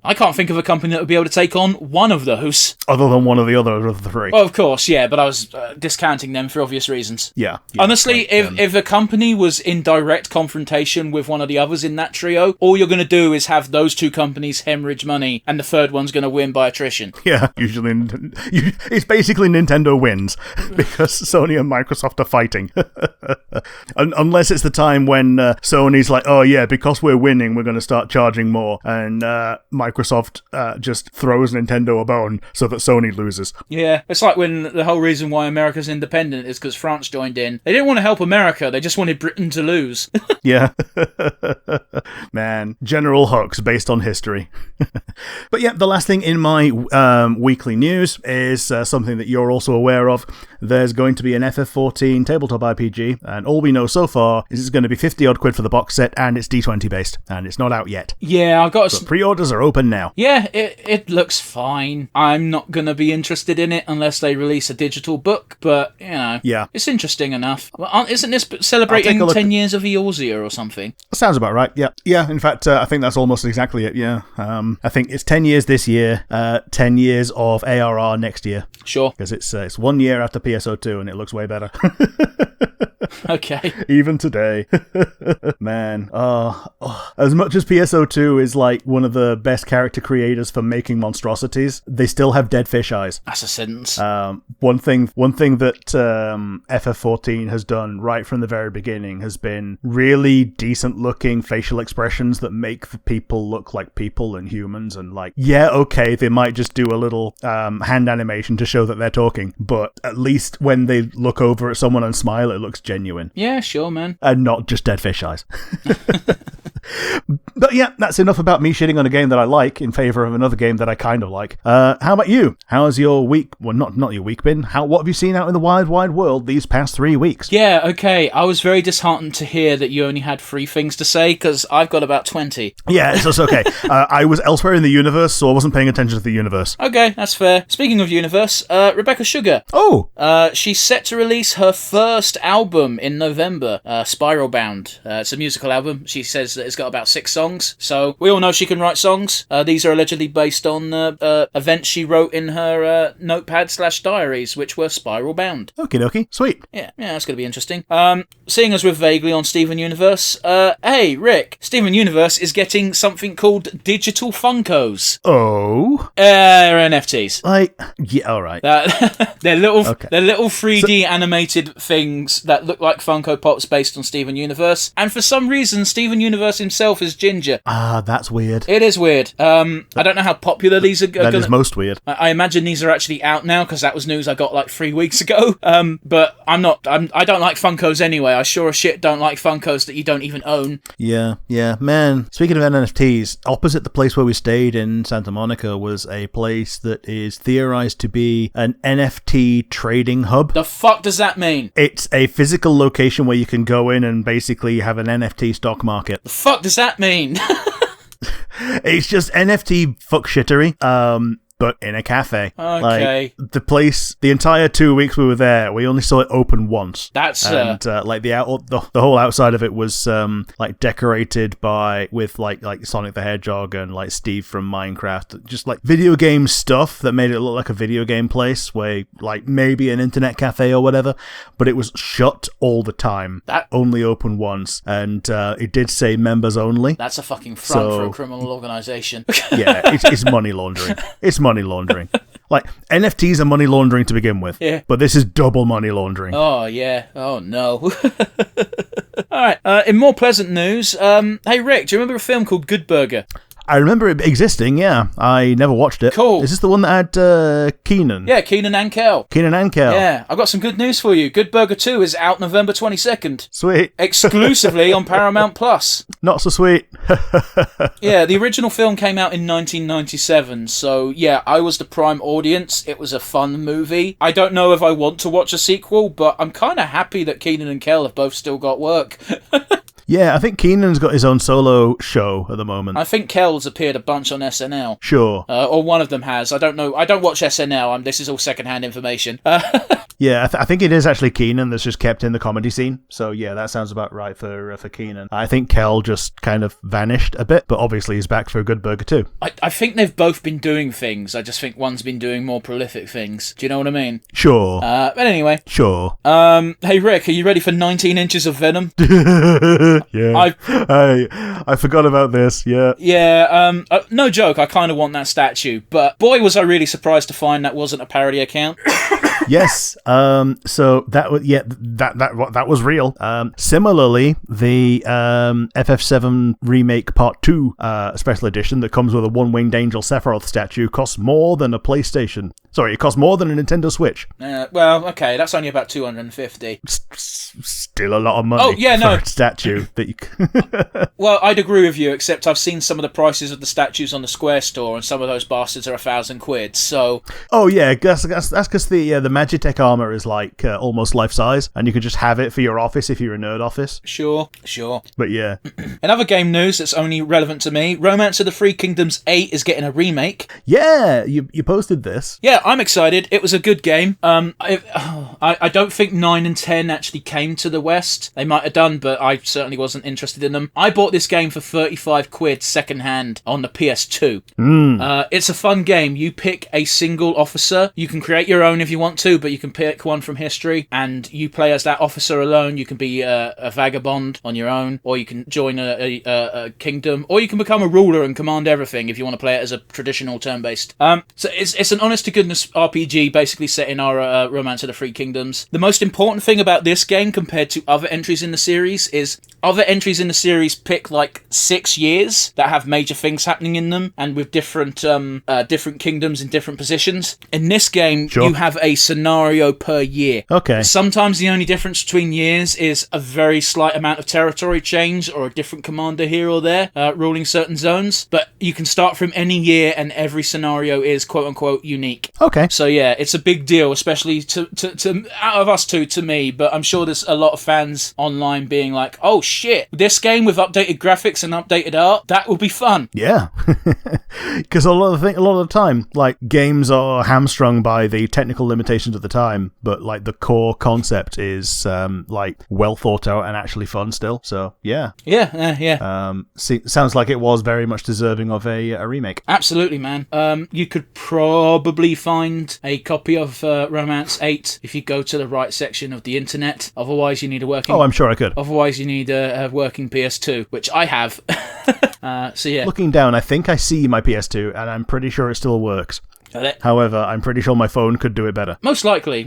I can't think of a company that would be able to take on one of those. Other than one of the other of the three. Well, of course, yeah, but I was discounting them for obvious reasons. Yeah. Honestly, if a company was in direct confrontation with one of the others in that trio, all you're going to do is have those two companies hemorrhage money, and the third one's going to win by attrition. Yeah, usually it's basically Nintendo wins because Sony and Microsoft are fighting. Unless it's the time when Sony's like, oh yeah, because we're winning, we're going to start charging more, and Microsoft just throws Nintendo a bone so that Sony loses. Yeah, it's like when the whole reason why America's independent is because France joined in. They didn't want to help America, they just wanted Britain to lose. Yeah. Man, General Hux based on history. But yeah, the last thing in my weekly news is something that you're also aware of. There's going to be an FF14 tabletop RPG, and all we know so far is it's going to be 50 odd quid for the box set, and it's D20 based, and it's not out yet. Yeah, I've got... But pre-orders are open now. Yeah, it looks fine. I'm not going to be interested in it unless they release a digital book, but, yeah, it's interesting enough. Well, isn't this celebrating 10 years of Eorzea or something? Sounds about right, yeah. Yeah, in fact, I think that's almost exactly it, yeah. I think it's 10 years this year, 10 years of ARR next year. Sure. Because it's 1 year after PSO2, and it looks way better. Okay. Even today. Man. As much as PSO2 is like one of the best character creators for making monstrosities, they still have dead fish eyes. That's a sentence. One thing that FF14 has done right from the very beginning has been really decent looking facial expressions that make the people look like people and humans, and like, yeah, okay, they might just do a little hand animation to show that they're talking, but at least when they look over at someone and smile, it looks genuine. Yeah, sure, man. And not just dead fish eyes. But yeah, that's enough about me shitting on a game that I like in favor of another game that I kind of like. How about you? How's your week? Well, not your week been. What have you seen out in the wide world these past 3 weeks? Yeah, okay. I was very disheartened to hear that you only had 3 things to say, because I've got about 20. Yeah, it's okay. I was elsewhere in the universe, so I wasn't paying attention to the universe. Okay, that's fair. Speaking of universe, Rebecca Sugar. Oh! She's set to release her first album in November, Spiral Bound. It's a musical album. She says that it's got about 6 songs, so we all know she can write songs. These are allegedly based on events she wrote in her notepad/diaries, which were spiral bound. Okie dokie, sweet. Yeah, that's going to be interesting. Seeing as we're vaguely on Steven Universe, hey, Rick, Steven Universe is getting something called Digital Funkos. Oh? They're NFTs. Yeah, alright. They're little 3D animated things that look like Funko Pops based on Steven Universe, and for some reason, Steven Universe himself is ginger. Ah, that's weird. It is weird. I don't know how popular these are That is most weird. I imagine these are actually out now, because that was news I got like 3 weeks ago. But I don't like Funkos anyway. I sure as shit don't like Funkos that you don't even own. Yeah, man. Speaking of NFTs, opposite the place where we stayed in Santa Monica was a place that is theorized to be an NFT trading hub. The fuck does that mean? It's a physical location where you can go in and basically have an NFT stock market. The fuck does that mean? It's just NFT fuckshittery. But in a cafe. Okay. The entire 2 weeks we were there, we only saw it open once. That's and the whole outside of it was decorated with Sonic the Hedgehog and like Steve from Minecraft, just like video game stuff that made it look like a video game place, where like maybe an internet cafe or whatever. But it was shut all the time. That only open once, and it did say members only. That's a fucking front for a criminal organization. Yeah, it's money laundering. It's money laundering. Like, NFTs are money laundering to begin with. Yeah. But this is double money laundering. Oh, yeah. Oh, no. Alright, in more pleasant news, hey, Rick, do you remember a film called Good Burger? I remember it existing, yeah. I never watched it. Cool. Is this the one that had Keenan? Yeah, Keenan and Kel. Yeah, I've got some good news for you. Good Burger 2 is out November 22nd. Sweet. Exclusively on Paramount Plus. Not so sweet. Yeah, the original film came out in 1997, so yeah, I was the prime audience. It was a fun movie. I don't know if I want to watch a sequel, but I'm kind of happy that Keenan and Kel have both still got work. Yeah, I think Keenan's got his own solo show at the moment. I think Kel's appeared a bunch on SNL. Sure. Or one of them has. I don't know. I don't watch SNL. This is all secondhand information. Yeah, I think it is actually Keenan that's just kept in the comedy scene. So yeah, that sounds about right for Keenan. I think Kel just kind of vanished a bit, but obviously he's back for a Good Burger too. I think they've both been doing things. I just think one's been doing more prolific things. Do you know what I mean? Sure. But anyway. Sure. Hey Rick, are you ready for 19 inches of Venom? Yeah. I forgot about this. Yeah. Yeah. No joke. I kind of want that statue, but boy, was I really surprised to find that wasn't a parody account. Yes. So that was that was real. Similarly, the FF7 remake Part 2 special edition that comes with a one-winged angel Sephiroth statue costs more than a PlayStation. Sorry, it costs more than a Nintendo Switch. Well, okay, that's only about $250. Still a lot of money for a statue that you. Well, I'd agree with you, except I've seen some of the prices of the statues on the Square store, and some of those bastards are £1,000. So. Oh yeah, that's because the Magitech armor is like almost life size, and you can just have it for your office if you're a nerd office. Sure. But yeah. In other game news that's only relevant to me, Romance of the Three Kingdoms 8 is getting a remake. Yeah, you posted this. Yeah, I'm excited. It was a good game. I don't think 9 and 10 actually came to the West. They might have done, but I certainly wasn't interested in them. I bought this game for £35 second hand on the PS2. It's a fun game. You pick a single officer. You can create your own if you want to, but you can pick one from history, and you play as that officer alone. You can be a vagabond on your own, or you can join a kingdom, or you can become a ruler and command everything if you want to play it as a traditional turn-based. So it's an honest-to-goodness RPG, basically set in our Romance of the Three Kingdoms kingdoms. The most important thing about this game compared to other entries in the series is other entries in the series pick like 6 years that have major things happening in them and with different kingdoms in different positions. In this game, you have a scenario per year. Okay. Sometimes the only difference between years is a very slight amount of territory change or a different commander here or there ruling certain zones, but you can start from any year and every scenario is quote-unquote unique. Okay. So yeah, it's a big deal, especially to out of us two, to me, but I'm sure there's a lot of fans online being like, oh shit, this game with updated graphics and updated art, that will be fun. Yeah. Because a lot of the time, like, games are hamstrung by the technical limitations of the time, but like the core concept is like well thought out and actually fun still. So yeah. Sounds like it was very much deserving of a remake. Absolutely, man. You could probably find a copy of Romance 8 if you go to the right section of the internet. Otherwise, you need a working... Oh, I'm sure I could. Otherwise, you need a working PS2, which I have. So yeah. Looking down, I think I see my PS2, and I'm pretty sure it still works. However, I'm pretty sure my phone could do it better. Most likely.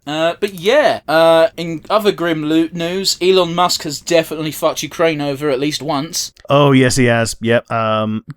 But yeah, in other grim news, Elon Musk has definitely fucked Ukraine over at least once. Oh, yes, he has. Yep.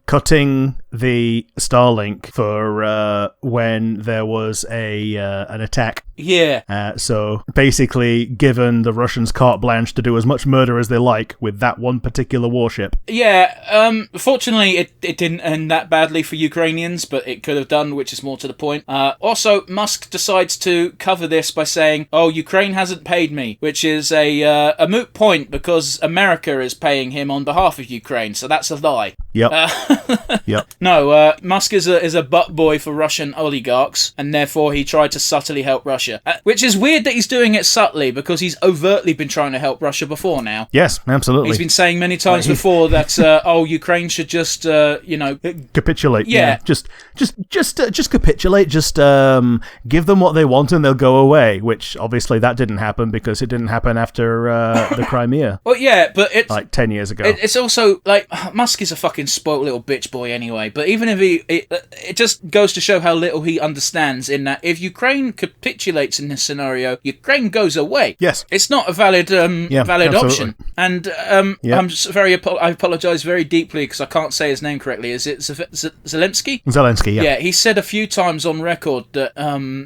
Cutting the Starlink for when there was an attack. Yeah. So basically given the Russians carte blanche to do as much murder as they like with that one particular warship. Yeah. Fortunately, it didn't end that badly for Ukrainians, but it could have done, which is more to the point. Also, Musk decides to cover this by saying, oh, Ukraine hasn't paid me, which is a moot point because America is paying him on behalf of Ukraine, so that's a lie. Yep. Yep. No, Musk is a butt boy for Russian oligarchs, and therefore he tried to subtly help Russia. Which is weird that he's doing it subtly, because he's overtly been trying to help Russia before now. Yes, absolutely. He's been saying many times before that, Ukraine should just, capitulate. Yeah. Just capitulate. Just give them what they want and they'll go away. Which obviously that didn't happen because it didn't happen after the Crimea. Well, yeah, but it's like 10 years ago. It's also like Musk is a fucking spoiled little bitch boy anyway. But even if it just goes to show how little he understands. In that, if Ukraine capitulates in this scenario, Ukraine goes away. Yes, it's not a valid option. And I apologise very deeply because I can't say his name correctly. Is it Zelensky? Zelensky, yeah. Yeah, he said a few times on record that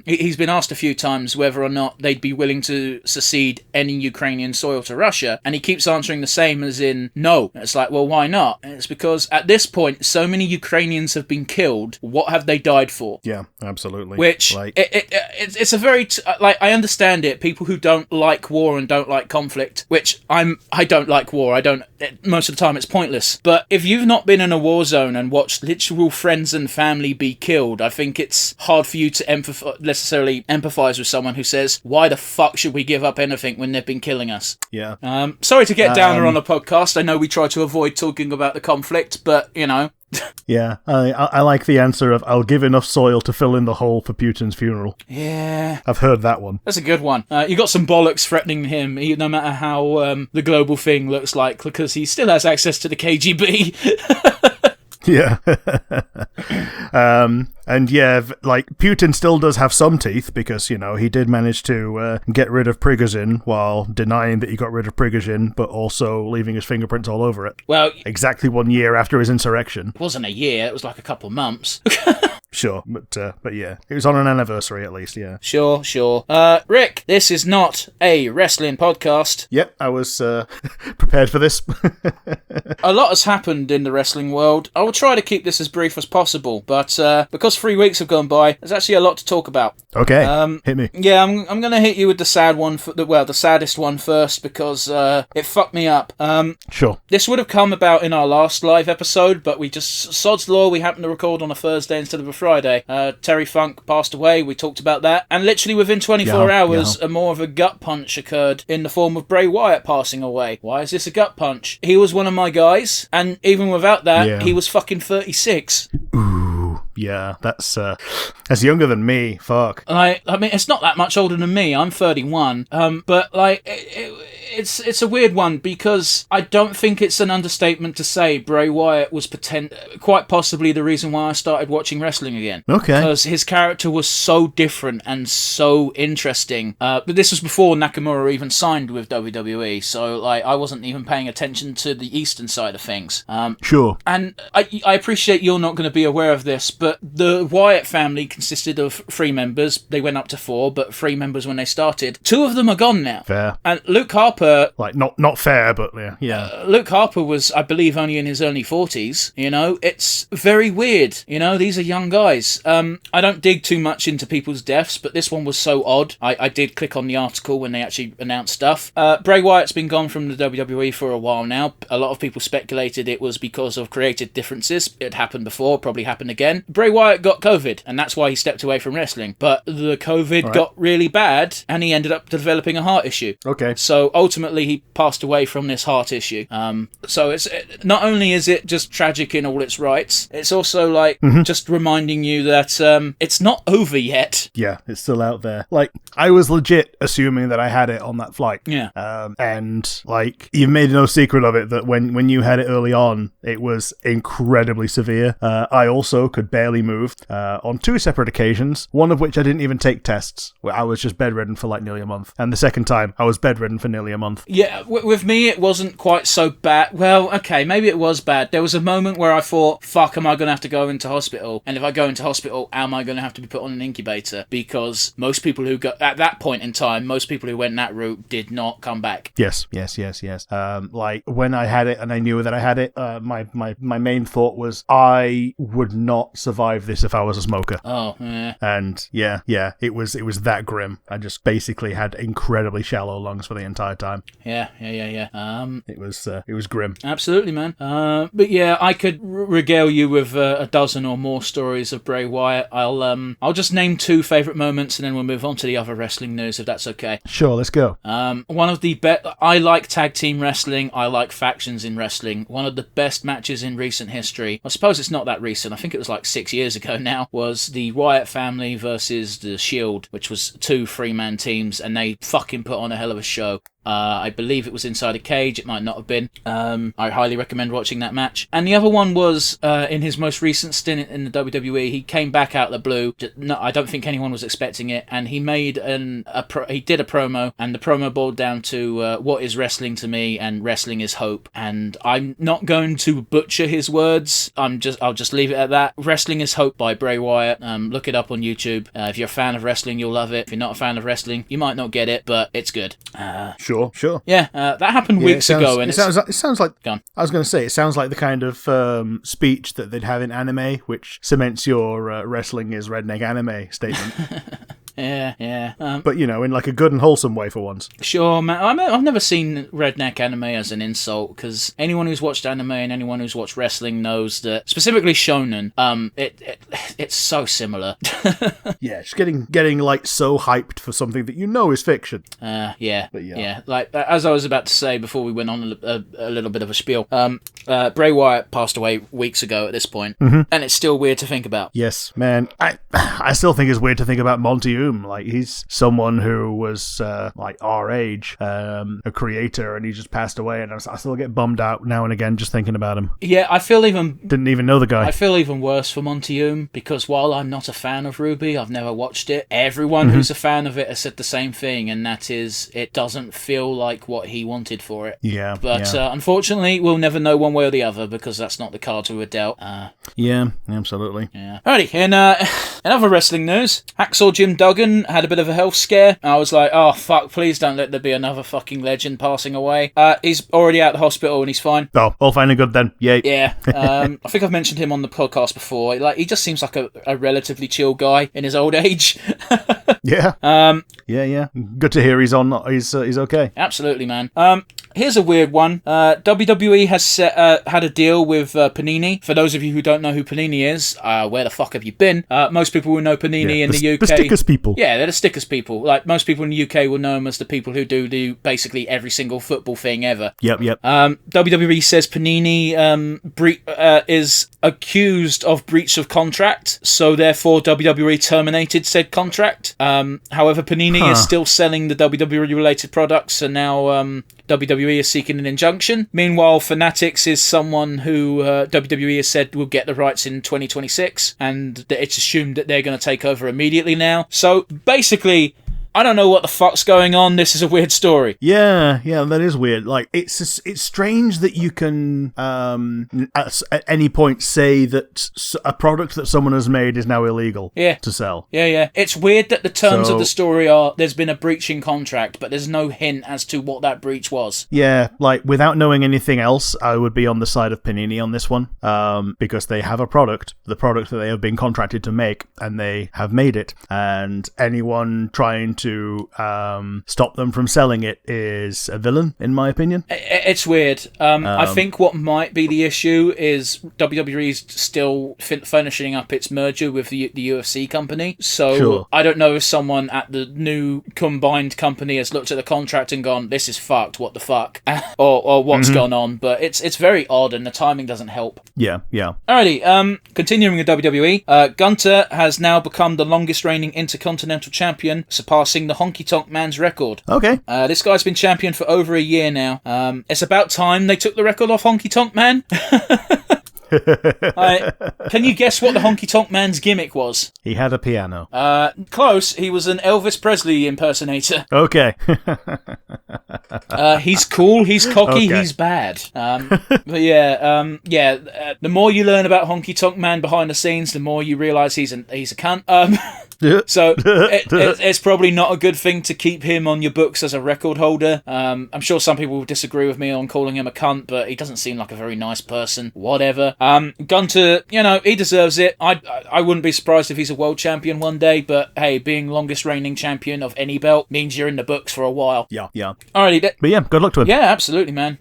he's been asked a few times whether or not they'd be willing to secede any Ukrainian soil to Russia, and he keeps answering the same as in no. And it's like, well, why not? And it's because at this point, so many Ukrainians have been killed. What have they died for? Yeah, absolutely. Which it's a very I understand it. People who don't like war and don't like conflict, which I don't like war. Most of the time it's pointless. But if you've not been in a war zone and watched literal friends and family be killed, I think it's hard for you to necessarily empathise with someone who says, why the fuck should we give up anything when they've been killing us? Yeah. Sorry to get downer on a podcast. I know we try to avoid talking about the conflict, but, you know. Yeah, I like the answer of, I'll give enough soil to fill in the hole for Putin's funeral. Yeah. I've heard that one. That's a good one. You got some bollocks threatening him, no matter how the global thing looks like, because he still has access to the KGB. Yeah. And yeah, like, Putin still does have some teeth because, he did manage to get rid of Prigozhin while denying that he got rid of Prigozhin, but also leaving his fingerprints all over it. Well, exactly 1 year after his insurrection. It wasn't a year, it was like a couple months. Sure, but yeah, it was on an anniversary at least, yeah. Sure. Rick, this is not a wrestling podcast. Yep, I was prepared for this. A lot has happened in the wrestling world. I will try to keep this as brief as possible, but because 3 weeks have gone by, there's actually a lot to talk about. Okay, hit me. Yeah, I'm going to hit you with the sad one, the saddest one first, because it fucked me up. Sure. This would have come about in our last live episode, but we just, sod's law, we happened to record on a Thursday instead of a Friday. Terry Funk passed away, we talked about that, and literally within 24 hours, more of a gut punch occurred in the form of Bray Wyatt passing away. Why is this a gut punch? He was one of my guys, and even without that, he was fucking 36. Ooh. Yeah, that's younger than me. Fuck. Like, I mean, it's not that much older than me. I'm 31. But like, it's a weird one because I don't think it's an understatement to say Bray Wyatt was quite possibly the reason why I started watching wrestling again. Okay. Because his character was so different and so interesting. But this was before Nakamura even signed with WWE, so like I wasn't even paying attention to the Eastern side of things. Sure. And I appreciate you're not going to be aware of this, but the Wyatt family consisted of 3 members. They went up to 4, but 3 members when they started. 2 of them are gone now. Fair. And Luke Harper... Like, not fair, but yeah. Luke Harper was, I believe, only in his early 40s. You know, it's very weird. You know, these are young guys. I don't dig too much into people's deaths, but this one was so odd. I did click on the article when they actually announced stuff. Bray Wyatt's been gone from the WWE for a while now. A lot of people speculated it was because of creative differences. It happened before, probably happened again. Bray Wyatt got COVID, and that's why he stepped away from wrestling. But the COVID got really bad, and he ended up developing a heart issue. Okay. So ultimately, he passed away from this heart issue. So it's not only is it just tragic in all its rights, it's also like just reminding you that it's not over yet. Yeah, it's still out there. Like, I was legit assuming that I had it on that flight. Yeah. And like, you've made no secret of it that when you had it early on, it was incredibly severe. I also could barely move on 2 separate occasions, one of which I didn't even take tests, where I was just bedridden for like nearly a month. And the second time, I was bedridden for nearly a month. Yeah, with me, it wasn't quite so bad. Well, okay, maybe it was bad. There was a moment where I thought, fuck, am I going to have to go into hospital? And if I go into hospital, am I going to have to be put on an incubator? Because most people who go, at that point in time, most people who went that route did not come back. Yes. Like, when I had it and I knew that I had it, my main thought was I would not survive this if I was a smoker. Oh, yeah. And yeah, it was that grim. I just basically had incredibly shallow lungs for the entire time. Yeah. It was grim. Absolutely, man. But yeah, I could regale you with a dozen or more stories of Bray Wyatt. I'll just name 2 favourite moments, and then we'll move on to the other wrestling news, if that's okay. Sure, let's go. One of the best. I like tag team wrestling. I like factions in wrestling. One of the best matches in recent history, I suppose it's not that recent, I think it was like 6 years ago now, was the Wyatt family versus the Shield, which was 2 3-man teams, and they fucking put on a hell of a show. I believe it was inside a cage. It might not have been. I highly recommend watching that match. And the other one was in his most recent stint in the WWE. He came back out of the blue. No, I don't think anyone was expecting it. And he made he did a promo, and the promo boiled down to what is wrestling to me, and wrestling is hope. And I'm not going to butcher his words. I'll just leave it at that. Wrestling is Hope by Bray Wyatt. Look it up on YouTube. If you're a fan of wrestling, you'll love it. If you're not a fan of wrestling, you might not get it, but it's good. Sure. Yeah, that happened weeks ago. And it sounds like. Gone. I was going to say, it sounds like the kind of speech that they'd have in anime, which cements your wrestling is redneck anime statement. Yeah. But, you know, in like a good and wholesome way for once. Sure, man. I've never seen redneck anime as an insult, because anyone who's watched anime and anyone who's watched wrestling knows that, specifically shonen, it's so similar. Yeah, just getting like so hyped for something that you know is fiction. Yeah. Like, as I was about to say before we went on a little bit of a spiel, Bray Wyatt passed away weeks ago at this point, and it's still weird to think about. Yes, man. I still think it's weird to think about Monty Oum. Like, he's someone who was like our age, a creator, and he just passed away, and I still get bummed out now and again just thinking about him. Yeah, I feel didn't even know the guy. I feel even worse for Monty Oum, because while I'm not a fan of Ruby, I've never watched it. Everyone who's a fan of it has said the same thing, and that is, it doesn't feel like what he wanted for it. Yeah. But unfortunately, we'll never know one way or the other, because that's not the cards we were dealt. Yeah, absolutely. Yeah. Alrighty, in other wrestling news, Hacksaw Jim Duggan had a bit of a health scare. I was like, oh fuck, please don't let there be another fucking legend passing away. He's already out of the hospital and he's fine. Oh, all fine and good then. Yay. Yeah. I think I've mentioned him on the podcast before. Like, he just seems like a relatively chill guy in his old age. Yeah. Yeah. Good to hear he's okay. Absolutely, man. Here's a weird one. WWE has had a deal with Panini. For those of you who don't know who Panini is, where the fuck have you been? Most people will know Panini in the UK. The stickers people. Yeah, they're the stickers people. Like, most people in the UK will know them as the people who do basically every single football thing ever. Yep. WWE says Panini is accused of breach of contract, so therefore WWE terminated said contract. However, Panini is still selling the WWE-related products, and now WWE is seeking an injunction. Meanwhile, Fanatics is someone who WWE has said will get the rights in 2026, and that it's assumed that they're going to take over immediately now. So basically, I don't know what the fuck's going on. This is a weird story. Yeah, that is weird. Like, it's strange that you can at any point say that a product that someone has made is now illegal to sell. Yeah. It's weird that the terms of the story are there's been a breach in contract, but there's no hint as to what that breach was. Yeah, like, without knowing anything else, I would be on the side of Panini on this one, because they have a product, the product that they have been contracted to make, and they have made it, and anyone trying to stop them from selling it is a villain, in my opinion. It's weird. I think what might be the issue is WWE's still finishing up its merger with the UFC company. So sure. I don't know if someone at the new combined company has looked at the contract and gone, "This is fucked. What the fuck?" or what's gone on. But it's very odd, and the timing doesn't help. Yeah. Alrighty. Continuing with WWE, Gunter has now become the longest reigning Intercontinental Champion, surpassing the Honky Tonk Man's record. Okay. This guy's been champion for over a year now. It's about time they took the record off Honky Tonk Man. Can you guess what the Honky Tonk Man's gimmick was? He had a piano. Close. He was an Elvis Presley impersonator. Okay. He's cool, he's cocky, he's bad. But yeah, the more you learn about Honky Tonk Man behind the scenes, the more you realise he's a cunt. So it's probably not a good thing to keep him on your books as a record holder. I'm sure some people will disagree with me on calling him a cunt, but he doesn't seem like a very nice person. Whatever. Gunter, he deserves it. I wouldn't be surprised if he's a world champion one day, but hey, being longest reigning champion of any belt means you're in the books for a while. Yeah. Alrighty. But yeah, good luck to him. Yeah, absolutely, man.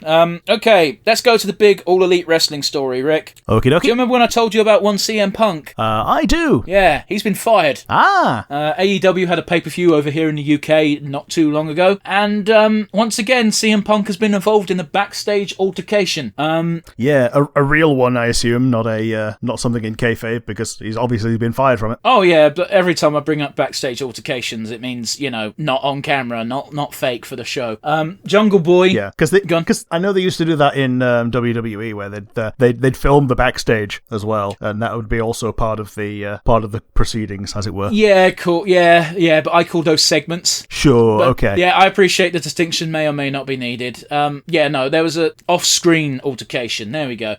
Okay, let's go to the big All Elite Wrestling story, Rick. Okie dokie. Do you remember when I told you about one CM Punk? I do. Yeah, he's been fired. AEW had a pay-per-view over here in the UK not too long ago, and once again, CM Punk has been involved in a backstage altercation. Yeah, a real one, I assume, not something in kayfabe, because he's obviously been fired from it. Oh yeah, but every time I bring up backstage altercations, it means not on camera, not fake for the show. Jungle Boy. Yeah, because I know they used to do that in WWE, where they'd film the backstage as well, and that would be also part of the proceedings, as it were. Yeah, cool. Yeah, but I call those segments. Sure. Okay. Yeah, I appreciate the distinction may or may not be needed. There was a off-screen altercation. There we go.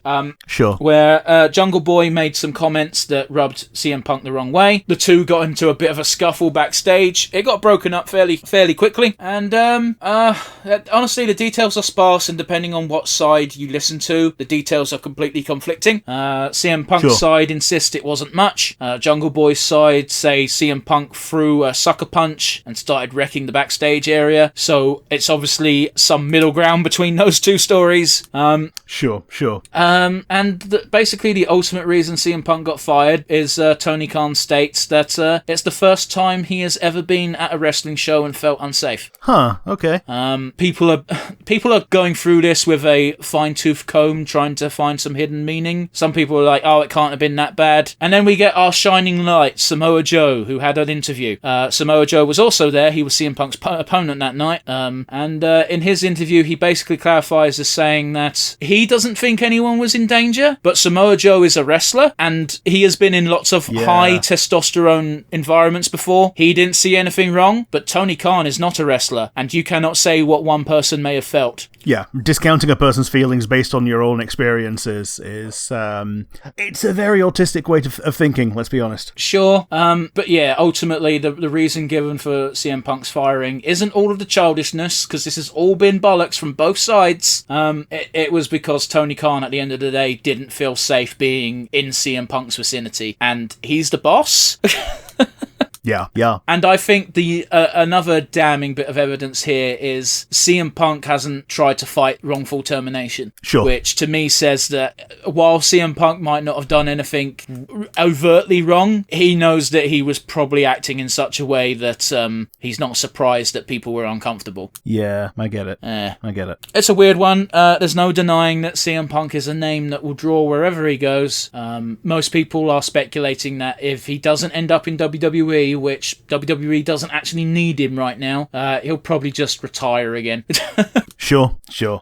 Sure. Where Jungle Boy made some comments that rubbed CM Punk the wrong way. The two got into a bit of a scuffle backstage. It got broken up fairly quickly, and honestly, the details are sparse, and depending on what side you listen to, the details are completely conflicting. CM Punk's side insists it wasn't much. Jungle Boy's side say CM Punk threw a sucker punch and started wrecking the backstage area. So it's obviously some middle ground between those two stories. Sure. Basically the ultimate reason CM Punk got fired is Tony Khan states that it's the first time he has ever been at a wrestling show and felt unsafe. Huh, okay. People are going through this with a fine-tooth comb trying to find some hidden meaning. Some people are like, oh, it can't have been that bad. And then we get our shining light, Samoa Joe, who had an interview. Samoa Joe was also there. He was CM Punk's opponent that night. And in his interview, he basically clarifies as saying that he doesn't think anyone was in danger, but Samoa Joe is a wrestler, and he has been in lots of high testosterone environments before. He didn't see anything wrong, but Tony Khan is not a wrestler, and you cannot say what one person may have felt. Yeah, discounting a person's feelings based on your own experiences is it's a very autistic way of thinking, let's be honest. Sure, but yeah, ultimately the reason given for CM Punk's firing isn't all of the childishness, because this has all been bollocks from both sides. It was because Tony Khan at the end of the day didn't feel safe being in CM Punk's vicinity, and he's the boss. Yeah, yeah. And I think the another damning bit of evidence here is CM Punk hasn't tried to fight wrongful termination. Sure. Which to me says that while CM Punk might not have done anything overtly wrong, he knows that he was probably acting in such a way that he's not surprised that people were uncomfortable. Yeah, I get it. I get it. It's a weird one. There's no denying that CM Punk is a name that will draw wherever he goes. Most people are speculating that if he doesn't end up in WWE, which WWE doesn't actually need him right now, he'll probably just retire again. Sure.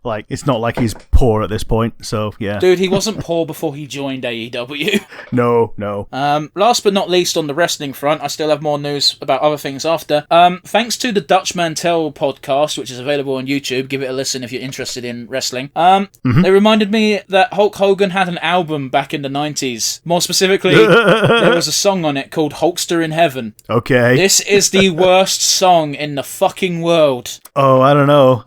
Like, it's not like he's poor at this point, so yeah. Dude, he wasn't poor before he joined AEW. No. Last but not least on the wrestling front, I still have more news about other things after. Thanks to the Dutch Mantel podcast, which is available on YouTube, give it a listen if you're interested in wrestling. They reminded me that Hulk Hogan had an album back in the 90s. More specifically, there was a song on it called Hulkster in Heaven. Okay. This is the worst song in the fucking world. Oh, I don't know.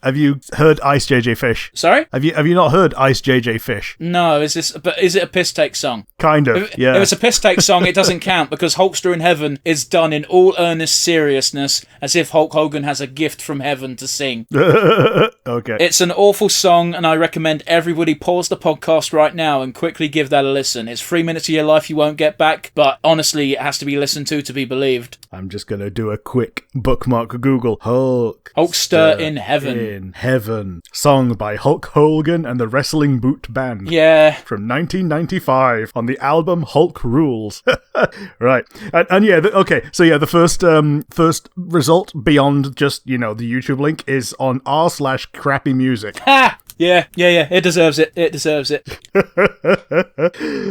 Have you heard Ice JJ Fish? Sorry? Have you not heard Ice JJ Fish? No, is it a piss take song? Kind of, yeah. If it's a piss take song, it doesn't count because Hulkster in Heaven is done in all earnest seriousness as if Hulk Hogan has a gift from heaven to sing. Okay. It's an awful song and I recommend everybody pause the podcast right now and quickly give that a listen. It's 3 minutes of your life you won't get back, but honestly, it has to be listened to be believed. I'm just going to do a quick bookmark Google. Hulkster in Heaven. In Heaven. Song by Hulk Hogan and the Wrestling Boot Band. Yeah. From 1995 on the album Hulk Rules. Right. And yeah, okay. So yeah, the first result beyond just, the YouTube link is on r/crappy music. Ha! Yeah. It deserves it.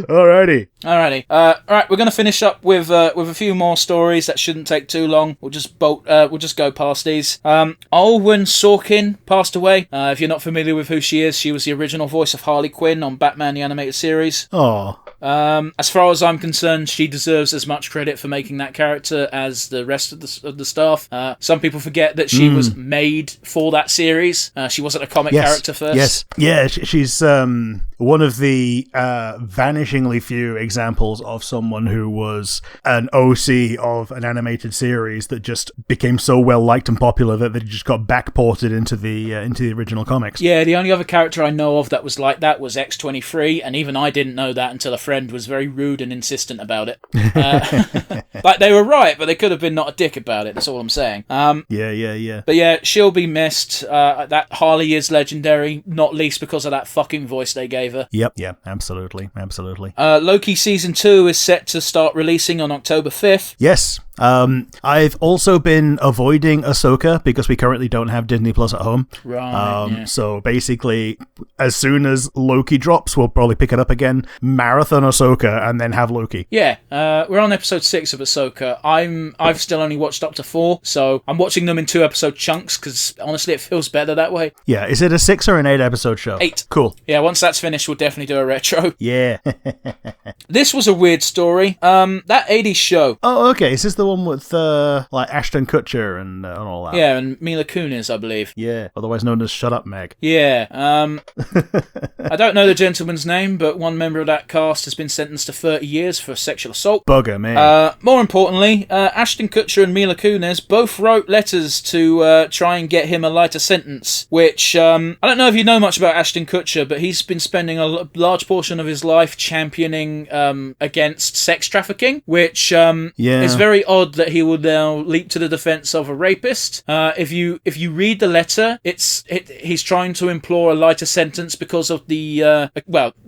Alrighty. Alright, we're going to finish up with a few more stories that shouldn't take too long. We'll just go past these. Olwen Sorkin passed away. If you're not familiar with who she is, she was the original voice of Harley Quinn on Batman the Animated Series. Oh. As far as I'm concerned, she deserves as much credit for making that character as the rest of the staff. Some people forget that she was made for that series. She wasn't a comic character first. Yes. Yeah, she's one of the vanishingly few examples of someone who was an OC of an animated series that just became so well liked and popular that they just got backported into the original comics. Yeah, the only other character I know of that was like that was X-23, and even I didn't know that until a friend was very rude and insistent about it. Like, they were right, but they could have been not a dick about it, that's all I'm saying. Yeah. But yeah, she'll be missed. That Harley is legendary, not least because of that fucking voice they gave her. Yep, absolutely. Loki Season 2 is set to start releasing on October 5th. Yes. I've also been avoiding Ahsoka because we currently don't have Disney Plus at home. Right. So basically, as soon as Loki drops, we'll probably pick it up again, marathon Ahsoka, and then have Loki. Yeah, we're on episode 6 of Ahsoka. I've still only watched up to 4, so I'm watching them in 2-episode chunks because honestly, it feels better that way. Yeah, is it a 6 or an 8 episode show? 8. Cool. Yeah, once that's finished, we'll definitely do a retro. Yeah. This was a weird story. That 80s show. Oh, okay. Is this the one with like Ashton Kutcher and all that? Yeah, and Mila Kunis, I believe. Yeah, otherwise known as Shut Up Meg. Yeah. I don't know the gentleman's name, but one member of that cast has been sentenced to 30 years for sexual assault. Bugger me. More importantly, Ashton Kutcher and Mila Kunis both wrote letters to try and get him a lighter sentence, which, I don't know if you know much about Ashton Kutcher, but he's been spending a large portion of his life championing against sex trafficking, which is very odd that he would now leap to the defense of a rapist. If you read the letter, he's trying to implore a lighter sentence because of the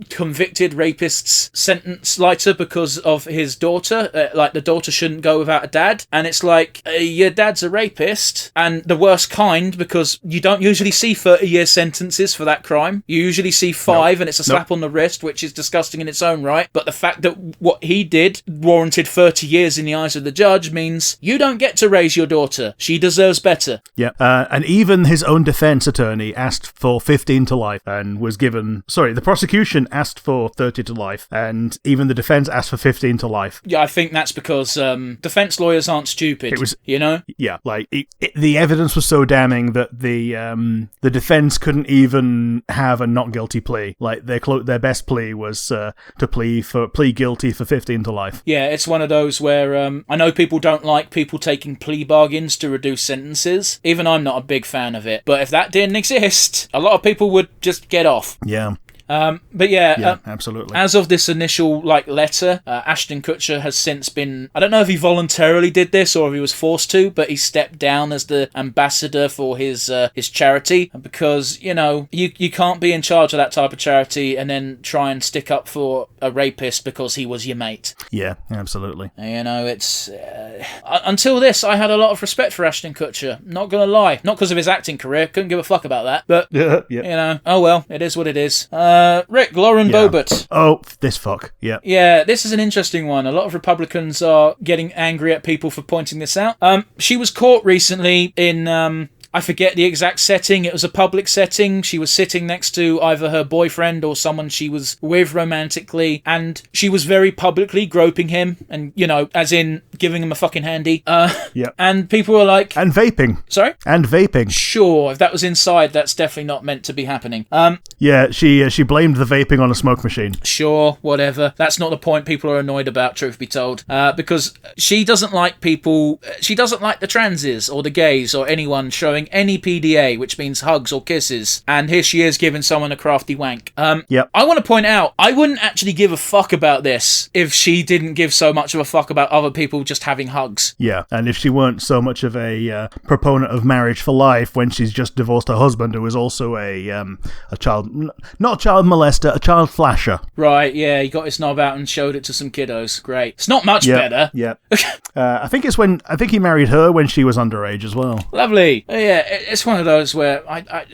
convicted rapist's sentence lighter because of his daughter. Like, the daughter shouldn't go without a dad, and it's like, your dad's a rapist, and the worst kind, because you don't usually see 30-year sentences for that crime. You usually see 5, and it's a slap on the wrist, which is disgusting in its own right. But the fact that what he did warranted 30 years in the eyes of the judge means you don't get to raise your daughter. She deserves better. Yeah, and even his own defense attorney asked for 15 to life and was given... Sorry, the prosecution asked for 30 to life, and even the defense asked for 15 to life. Yeah, I think that's because defense lawyers aren't stupid, it was, you know? Yeah, like, the evidence was so damning that the defense couldn't even have a not guilty plea. Like, their best plea was to plead guilty for 15 to life. Yeah, it's one of those where I know people people don't like people taking plea bargains to reduce sentences. Even I'm not a big fan of it. But if that didn't exist, a lot of people would just get off. Yeah. But yeah, absolutely. As of this initial letter, Ashton Kutcher has since been, I don't know if he voluntarily did this or if he was forced to, but he stepped down as the ambassador for his charity, because you can't be in charge of that type of charity and then try and stick up for a rapist because he was your mate. Yeah, absolutely. It's until this, I had a lot of respect for Ashton Kutcher. Not gonna lie, not because of his acting career, couldn't give a fuck about that, but oh well, it is what it is. Rick, Lauren Boebert. Oh, this fuck. Yeah. Yeah, this is an interesting one. A lot of Republicans are getting angry at people for pointing this out. She was caught recently in... I forget the exact setting. It was a public setting. She was sitting next to either her boyfriend or someone she was with romantically, and she was very publicly groping him and, as in giving him a fucking handy. And people were like... And vaping. Sorry? And vaping. Sure, if that was inside, that's definitely not meant to be happening. Yeah, she blamed the vaping on a smoke machine. Sure, whatever. That's not the point people are annoyed about, truth be told. Because she doesn't like people... She doesn't like the transes or the gays or anyone showing any PDA, which means hugs or kisses, and here she is giving someone a crafty wank. I want to point out, I wouldn't actually give a fuck about this if she didn't give so much of a fuck about other people just having hugs. Yeah, and if she weren't so much of a proponent of marriage for life when she's just divorced her husband, who was also a child, not a child molester, a child flasher. Right, yeah, he got his knob out and showed it to some kiddos. Great. It's not much better. Yeah. I think he married her when she was underage as well. Lovely. Yeah, it's one of those where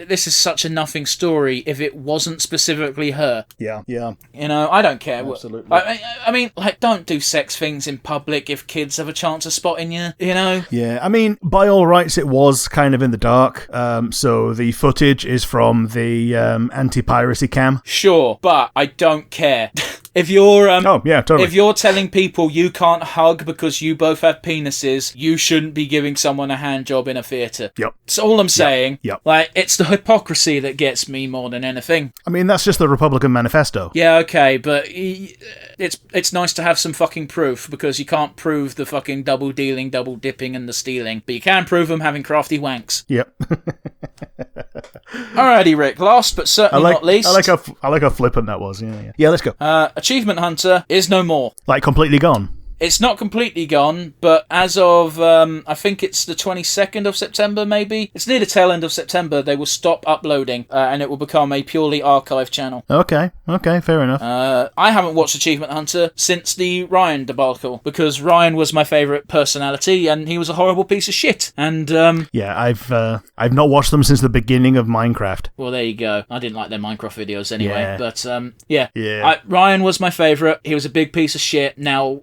this is such a nothing story if it wasn't specifically her. Yeah. I don't care. Absolutely. I mean, don't do sex things in public if kids have a chance of spotting you, Yeah, I mean, by all rights, it was kind of in the dark. So the footage is from the anti-piracy cam. Sure, but I don't care. If you're totally. If you're telling people you can't hug because you both have penises, you shouldn't be giving someone a hand job in a theatre. Yep. That's all I'm saying. Yep. It's the hypocrisy that gets me more than anything. I mean, that's just the Republican manifesto. Yeah, okay, but it's nice to have some fucking proof, because you can't prove the fucking double dealing, double dipping, and the stealing, but you can prove them having crafty wanks. Yep. Alrighty, Rick. Last but certainly not least, I like how flippant that was. Yeah. Let's go. Achievement Hunter is no more. Completely gone. It's not completely gone, but as of, I think it's the 22nd of September, maybe? It's near the tail end of September, they will stop uploading, and it will become a purely archive channel. Okay, fair enough. I haven't watched Achievement Hunter since the Ryan debacle, because Ryan was my favourite personality, and he was a horrible piece of shit. And, yeah, I've not watched them since the beginning of Minecraft. Well, there you go. I didn't like their Minecraft videos anyway, yeah. But, Ryan was my favourite. He was a big piece of shit. Now,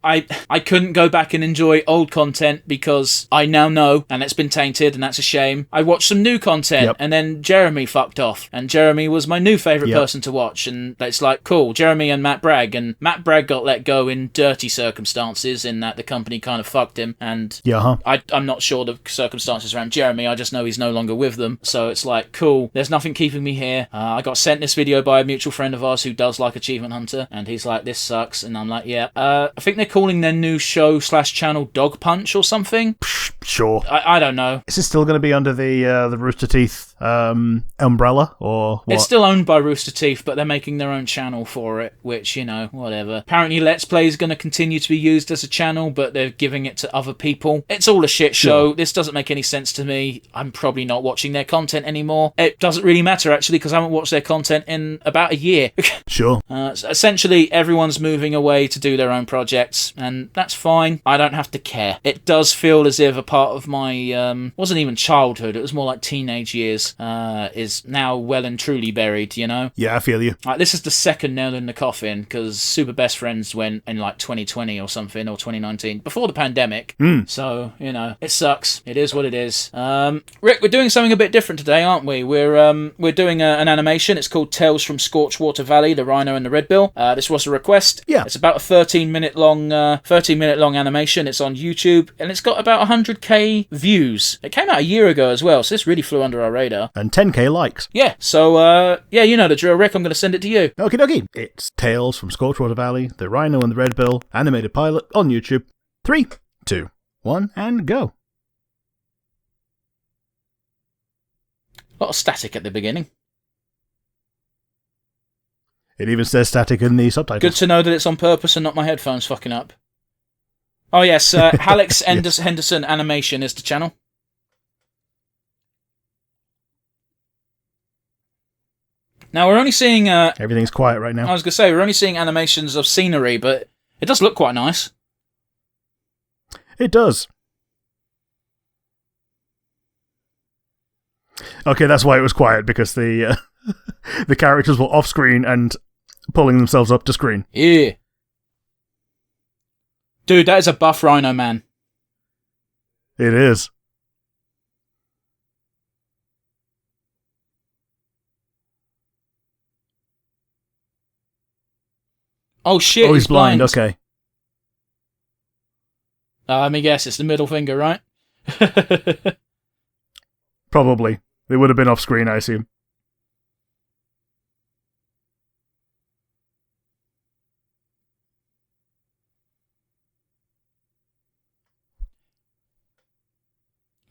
I couldn't go back and enjoy old content because I now know, and it's been tainted, and that's a shame. I watched some new content, and then Jeremy fucked off, and Jeremy was my new favourite person to watch, and it's like, cool, Jeremy and Matt Bragg, and Matt Bragg got let go in dirty circumstances in that the company kind of fucked him, and I'm not sure the circumstances around Jeremy, I just know he's no longer with them, so it's like, cool, there's nothing keeping me here. I got sent this video by a mutual friend of ours who does like Achievement Hunter, and he's like, this sucks, and I'm like, yeah. I think they're calling their new show/channel Dog Punch or something. Sure. I don't know. Is this still going to be under the Rooster Teeth umbrella, or what? It's still owned by Rooster Teeth, but they're making their own channel for it, which, whatever. Apparently Let's Play is going to continue to be used as a channel, but they're giving it to other people. It's all a shit show. Sure. This doesn't make any sense to me. I'm probably not watching their content anymore. It doesn't really matter, actually, because I haven't watched their content in about a year. Sure. Essentially, everyone's moving away to do their own projects, and that's fine. I don't have to care. It does feel as if a part of my, wasn't even childhood, it was more like teenage years, is now well and truly buried, Yeah, I feel you. This is the second nail in the coffin, because Super Best Friends went in 2020 or something, or 2019, before the pandemic. So, it sucks. It is what it is. Rick, we're doing something a bit different today, aren't we? We're doing an animation. It's called Tales From Scorchwater Valley, the Rhino and the Redbill. This was a request. Yeah. It's about a 13-minute long animation. It's on YouTube, and it's got about 100k views. It came out a year ago as well, so this really flew under our radar. And 10k likes. Yeah, so, you know the drill, Rick. I'm going to send it to you. Okie dokie. It's Tales from Scorchwater Valley, the Rhino and the Redbill animated pilot on YouTube. 3, 2, 1, and go. A lot of static at the beginning. It even says static in the subtitles. Good to know that it's on purpose and not my headphones fucking up. Oh yes, Alex Henderson Animation is the channel. Now we're only seeing... Everything's quiet right now. I was going to say, we're only seeing animations of scenery, but it does look quite nice. It does. Okay, that's why it was quiet, because the the characters were off-screen and pulling themselves up to screen. Yeah. Dude, that is a buff Rhino, man. It is. Oh shit, he's blind. Okay. Let me guess, it's the middle finger, right? Probably. They would have been off-screen, I assume.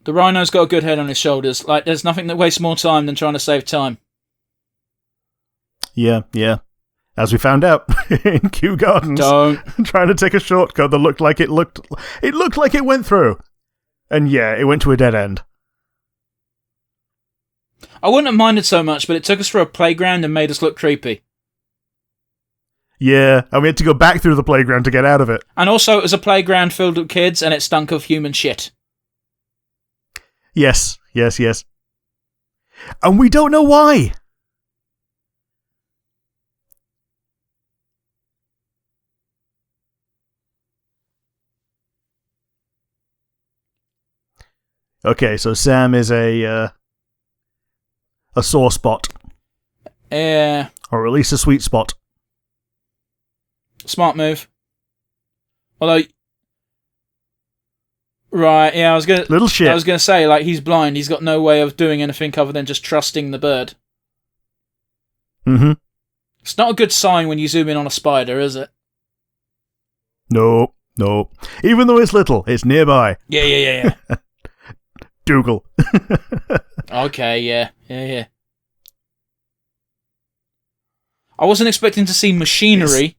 The Rhino's got a good head on his shoulders. Like, there's nothing that wastes more time than trying to save time. Yeah. As we found out in Kew Gardens. Don't. Trying to take a shortcut that looked like it went through. And yeah, it went to a dead end. I wouldn't have minded so much, but it took us for a playground and made us look creepy. Yeah, and we had to go back through the playground to get out of it. And also, it was a playground filled with kids, and it stunk of human shit. Yes. And we don't know why. Okay, so Sam is a sore spot. Yeah. Or at least a sweet spot. Smart move. Although... Right, yeah, I was gonna say, like, he's blind. He's got no way of doing anything other than just trusting the bird. Mm-hmm. It's not a good sign when you zoom in on a spider, is it? No. Even though it's little, it's nearby. Yeah. Dougal. Okay, yeah. I wasn't expecting to see machinery.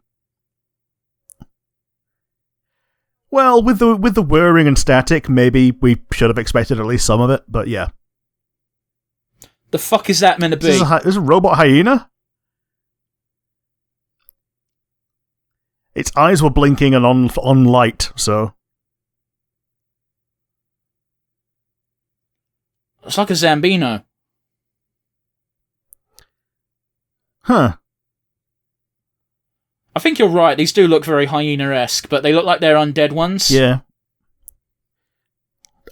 Well, with the whirring and static, maybe we should have expected at least some of it, but yeah. The fuck is that meant to be? Is this a robot hyena? Its eyes were blinking and on light, so... It's like a Zambino. Huh. I think you're right, these do look very hyena-esque, but they look like they're undead ones. Yeah.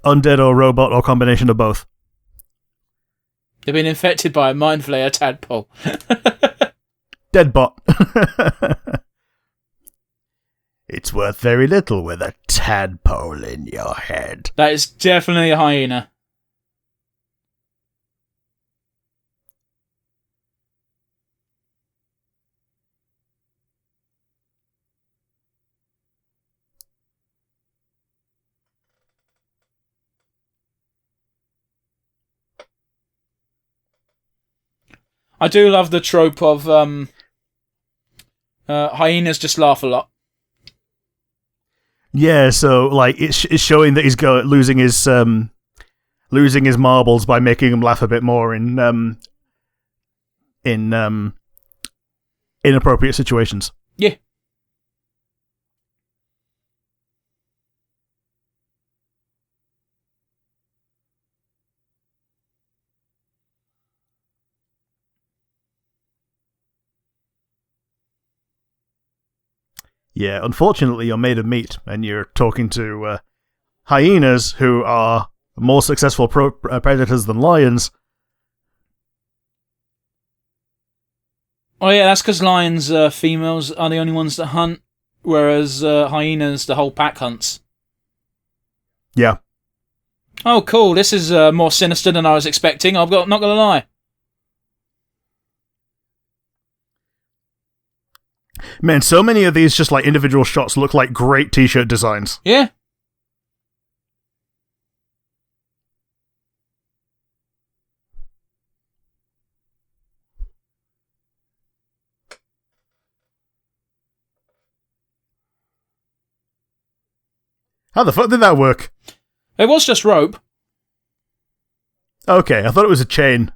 Undead or robot or combination of both. They've been infected by a mind flayer tadpole. Deadbot. It's worth very little with a tadpole in your head. That is definitely a hyena. I do love the trope of hyenas just laugh a lot. Yeah, so like it's showing that he's losing his marbles by making him laugh a bit more in inappropriate situations. Yeah. Yeah, unfortunately, you're made of meat, and you're talking to hyenas who are more successful predators than lions. Oh yeah, that's because lions, females, are the only ones that hunt, whereas hyenas, the whole pack hunts. Yeah. Oh, cool. This is more sinister than I was expecting. Not gonna lie. Man, so many of these just like individual shots look like great t-shirt designs. Yeah. How the fuck did that work? It was just rope. Okay, I thought it was a chain.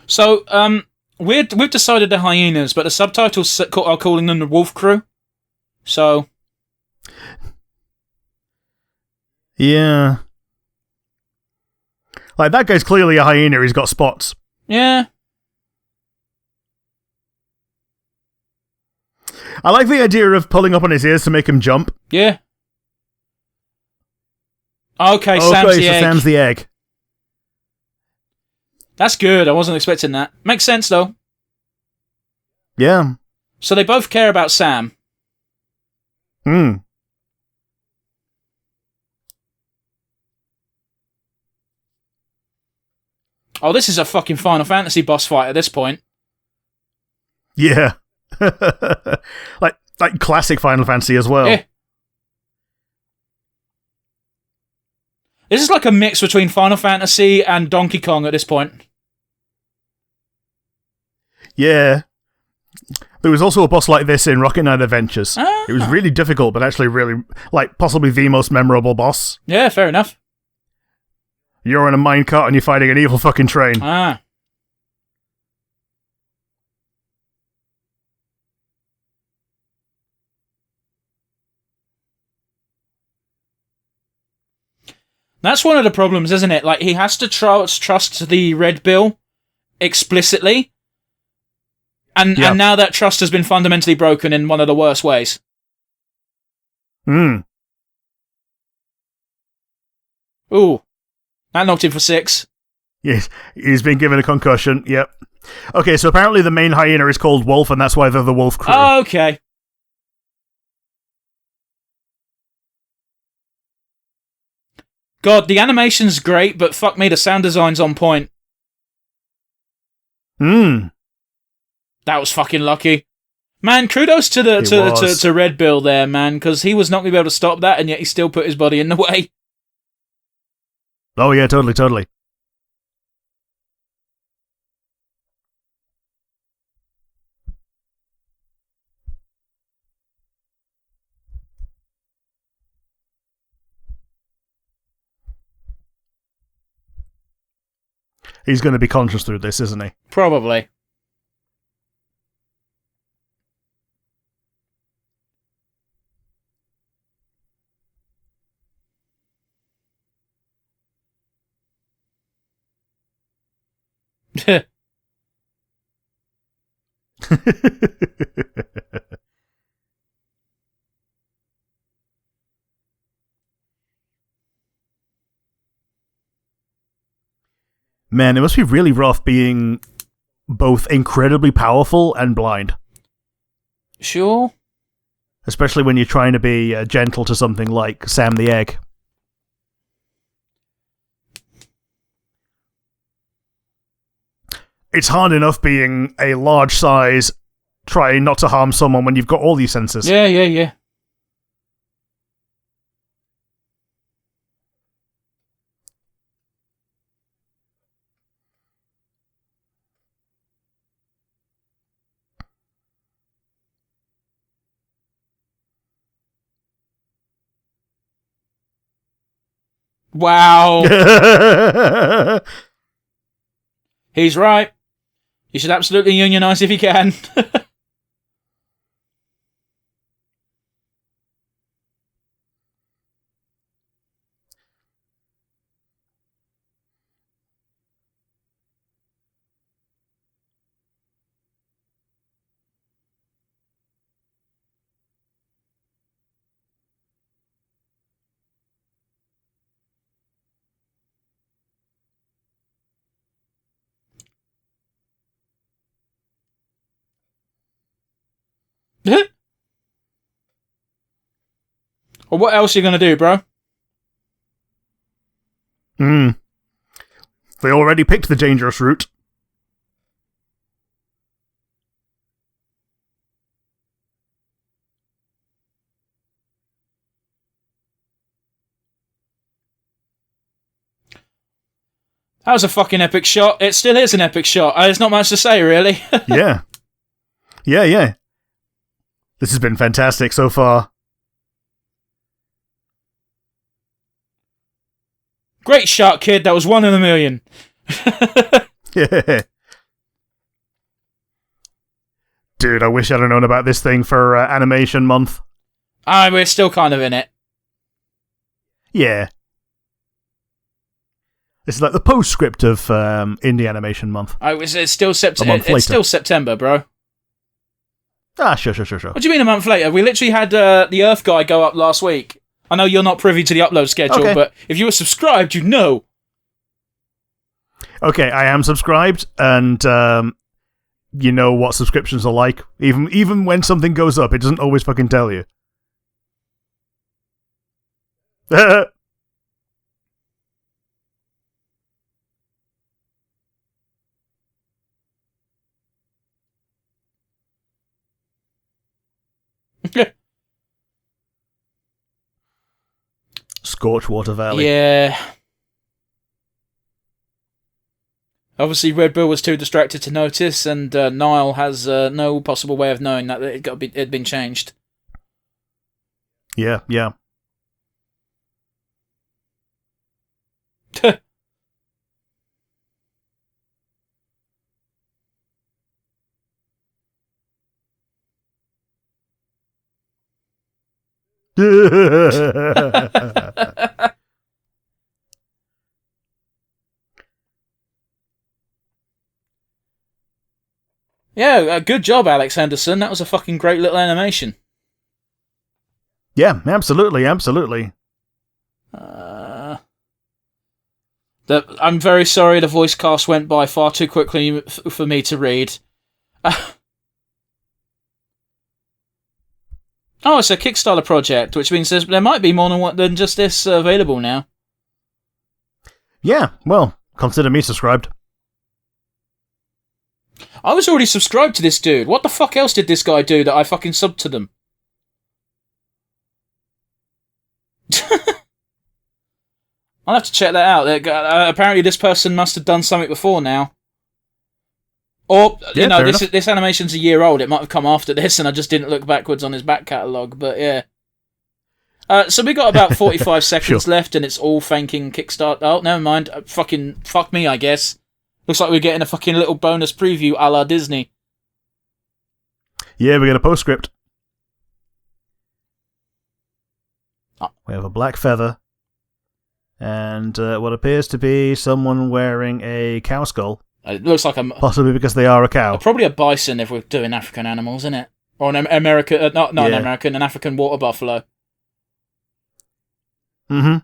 So, we've decided they're hyenas, but the subtitles are calling them the Wolf Crew. So... Yeah. Like, that guy's clearly a hyena, he's got spots. Yeah. I like the idea of pulling up on his ears to make him jump. Yeah. Okay, Sam's the egg. Sam's the egg. That's good, I wasn't expecting that. Makes sense, though. Yeah. So they both care about Sam. Hmm. Oh, this is a fucking Final Fantasy boss fight at this point. Yeah. like classic Final Fantasy as well. Yeah. This is like a mix between Final Fantasy and Donkey Kong at this point. Yeah. There was also a boss like this in Rocket Knight Adventures. It was really difficult, but actually really, like, possibly the most memorable boss. Yeah, fair enough. You're in a minecart and you're fighting an evil fucking train. That's one of the problems, isn't it? Like, he has to trust the Redbill explicitly. And now that trust has been fundamentally broken in one of the worst ways. Hmm. Ooh. That knocked him for 6. Yes, he's been given a concussion, yep. Okay, so apparently the main hyena is called Wolf, and that's why they're the Wolf Crew. Oh, okay. God, the animation's great, but fuck me, the sound design's on point. Hmm. That was fucking lucky. Man, kudos to to Redbill there, man, because he was not going to be able to stop that, and yet he still put his body in the way. Oh yeah, totally. He's going to be conscious through this, isn't he? Probably. Man, it must be really rough being both incredibly powerful and blind. Sure. Especially when you're trying to be gentle to something like Sam the Egg. It's hard enough being a large size, trying not to harm someone when you've got all these senses. Yeah. Wow. He's right. You should absolutely unionize if you can. Well, what else are you going to do, bro? They already picked the dangerous route. That was a fucking epic shot. It still is an epic shot. There's not much to say, really. Yeah. Yeah. This has been fantastic so far. Great shot, kid. That was 1 in a million. Yeah. Dude, I wish I'd have known about this thing for Animation Month. We're still kind of in it. Yeah. This is like the postscript of Indie Animation Month. It's still September. A month later. It's still September, bro. Sure. What do you mean a month later? We literally had the Earth guy go up last week. I know you're not privy to the upload schedule, Okay. but if you were subscribed, you know. Okay, I am subscribed, and you know what subscriptions are like. Even when something goes up, it doesn't always fucking tell you. Scorchwater Valley. Yeah. Obviously, Redbill was too distracted to notice, and Niall has no possible way of knowing that it'd been changed. Yeah. Yeah, good job, Alex Henderson. That was a fucking great little animation. Yeah, absolutely. I'm very sorry the voice cast went by far too quickly for me to read. Oh, it's a Kickstarter project, which means there might be more than just this available now. Yeah, well, consider me subscribed. I was already subscribed to this dude. What the fuck else did this guy do that I fucking subbed to them? I'll have to check that out. Apparently this person must have done something before now. Or, Yeah, this animation's a year old. It might have come after this and I just didn't look backwards on his back catalogue, but yeah. So we got about 45 seconds left and it's all thanking Kickstarter. Oh, never mind. Fuck me, I guess. Looks like we're getting a fucking little bonus preview a la Disney. Yeah, we get a postscript. Oh. We have a black feather. And what appears to be someone wearing a cow skull. It looks like possibly because they are a cow. Probably a bison if we're doing African animals, isn't it? Or an American, an African water buffalo. Mm-hmm.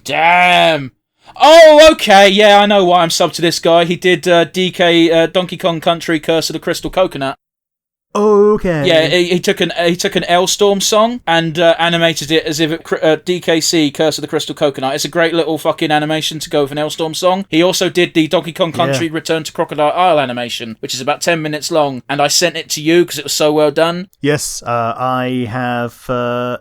Damn! Oh, okay, yeah, I know why I'm subbed to this guy. He did Donkey Kong Country Curse of the Crystal Coconut. Okay. Yeah, he took an Elstorm song and animated it as if it DKC Curse of the Crystal Coconut. It's a great little fucking animation to go with an Elstorm song. He also did the Donkey Kong Country Return to Crocodile Isle animation, which is about 10 minutes long, and I sent it to you because it was so well done. Yes, I have,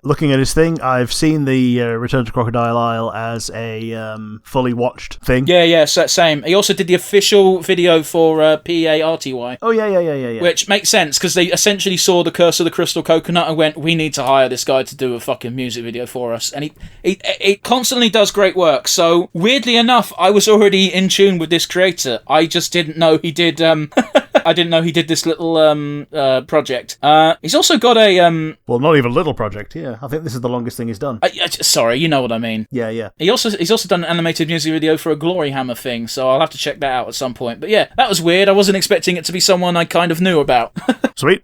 looking at his thing, I've seen the Return to Crocodile Isle as a fully watched thing. Yeah, so same. He also did the official video for PARTY. Oh, yeah. Which makes sense, because they essentially saw the Curse of the Crystal Coconut and went, we need to hire this guy to do a fucking music video for us. And he constantly does great work. So, weirdly enough, I was already in tune with this creator. I just didn't know he did, I didn't know he did this little project. He's also got a... Well, not even a little project, yeah. I think this is the longest thing he's done. Sorry, you know what I mean. Yeah. He's also done an animated music video for a Glory Hammer thing, so I'll have to check that out at some point. But yeah, that was weird. I wasn't expecting it to be someone I kind of knew about. Sweet.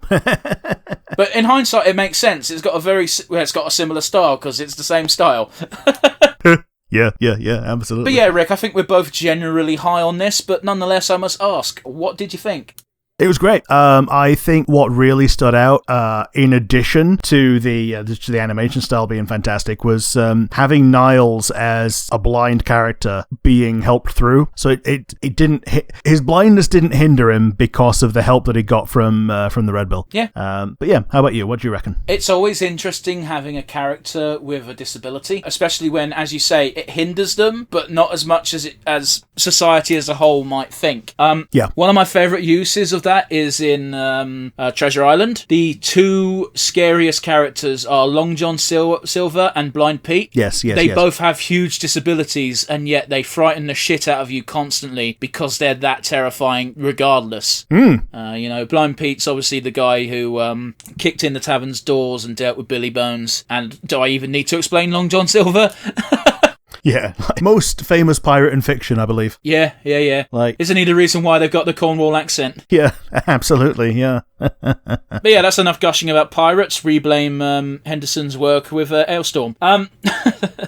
But in hindsight, it makes sense. It's got a similar style because it's the same style. Yeah, absolutely. But yeah, Rick, I think we're both generally high on this, but nonetheless, I must ask, what did you think? It was great. I think what really stood out, in addition to the animation style being fantastic, was having Niles as a blind character being helped through. So it didn't his blindness didn't hinder him because of the help that he got from the Redbill. Yeah. But yeah, how about you? What do you reckon? It's always interesting having a character with a disability, especially when, as you say, it hinders them, but not as much as society as a whole might think. Yeah. One of my favourite uses of that that is in Treasure Island. The two scariest characters are Long John Silver and Blind Pete. Yes. They both have huge disabilities, and yet they frighten the shit out of you constantly because they're that terrifying regardless. Blind Pete's obviously the guy who kicked in the tavern's doors and dealt with Billy Bones. And do I even need to explain Long John Silver? Yeah, most famous pirate in fiction, I believe. Yeah. Like, isn't he the reason why they've got the Cornwall accent? Yeah, absolutely, yeah. But yeah, that's enough gushing about pirates. Reblame Henderson's work with Ailstorm.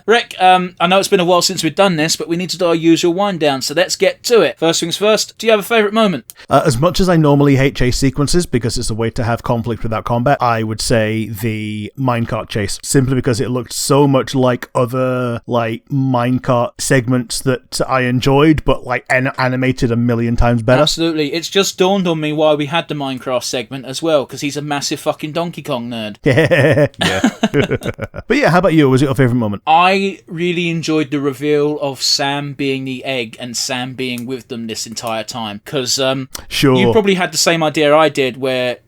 Rick, I know it's been a while since we've done this, but we need to do our usual wind down, so let's get to it. First things first, do you have a favourite moment? As much as I normally hate chase sequences because it's a way to have conflict without combat, I would say the minecart chase, simply because it looked so much like other minecart segments that I enjoyed, but animated a million times better. Absolutely. It's just dawned on me why we had the Minecraft segment as well, because he's a massive fucking Donkey Kong nerd. Yeah. But yeah, how about you? What was your favourite moment? I really enjoyed the reveal of Sam being the egg and Sam being with them this entire time, because sure, you probably had the same idea I did, where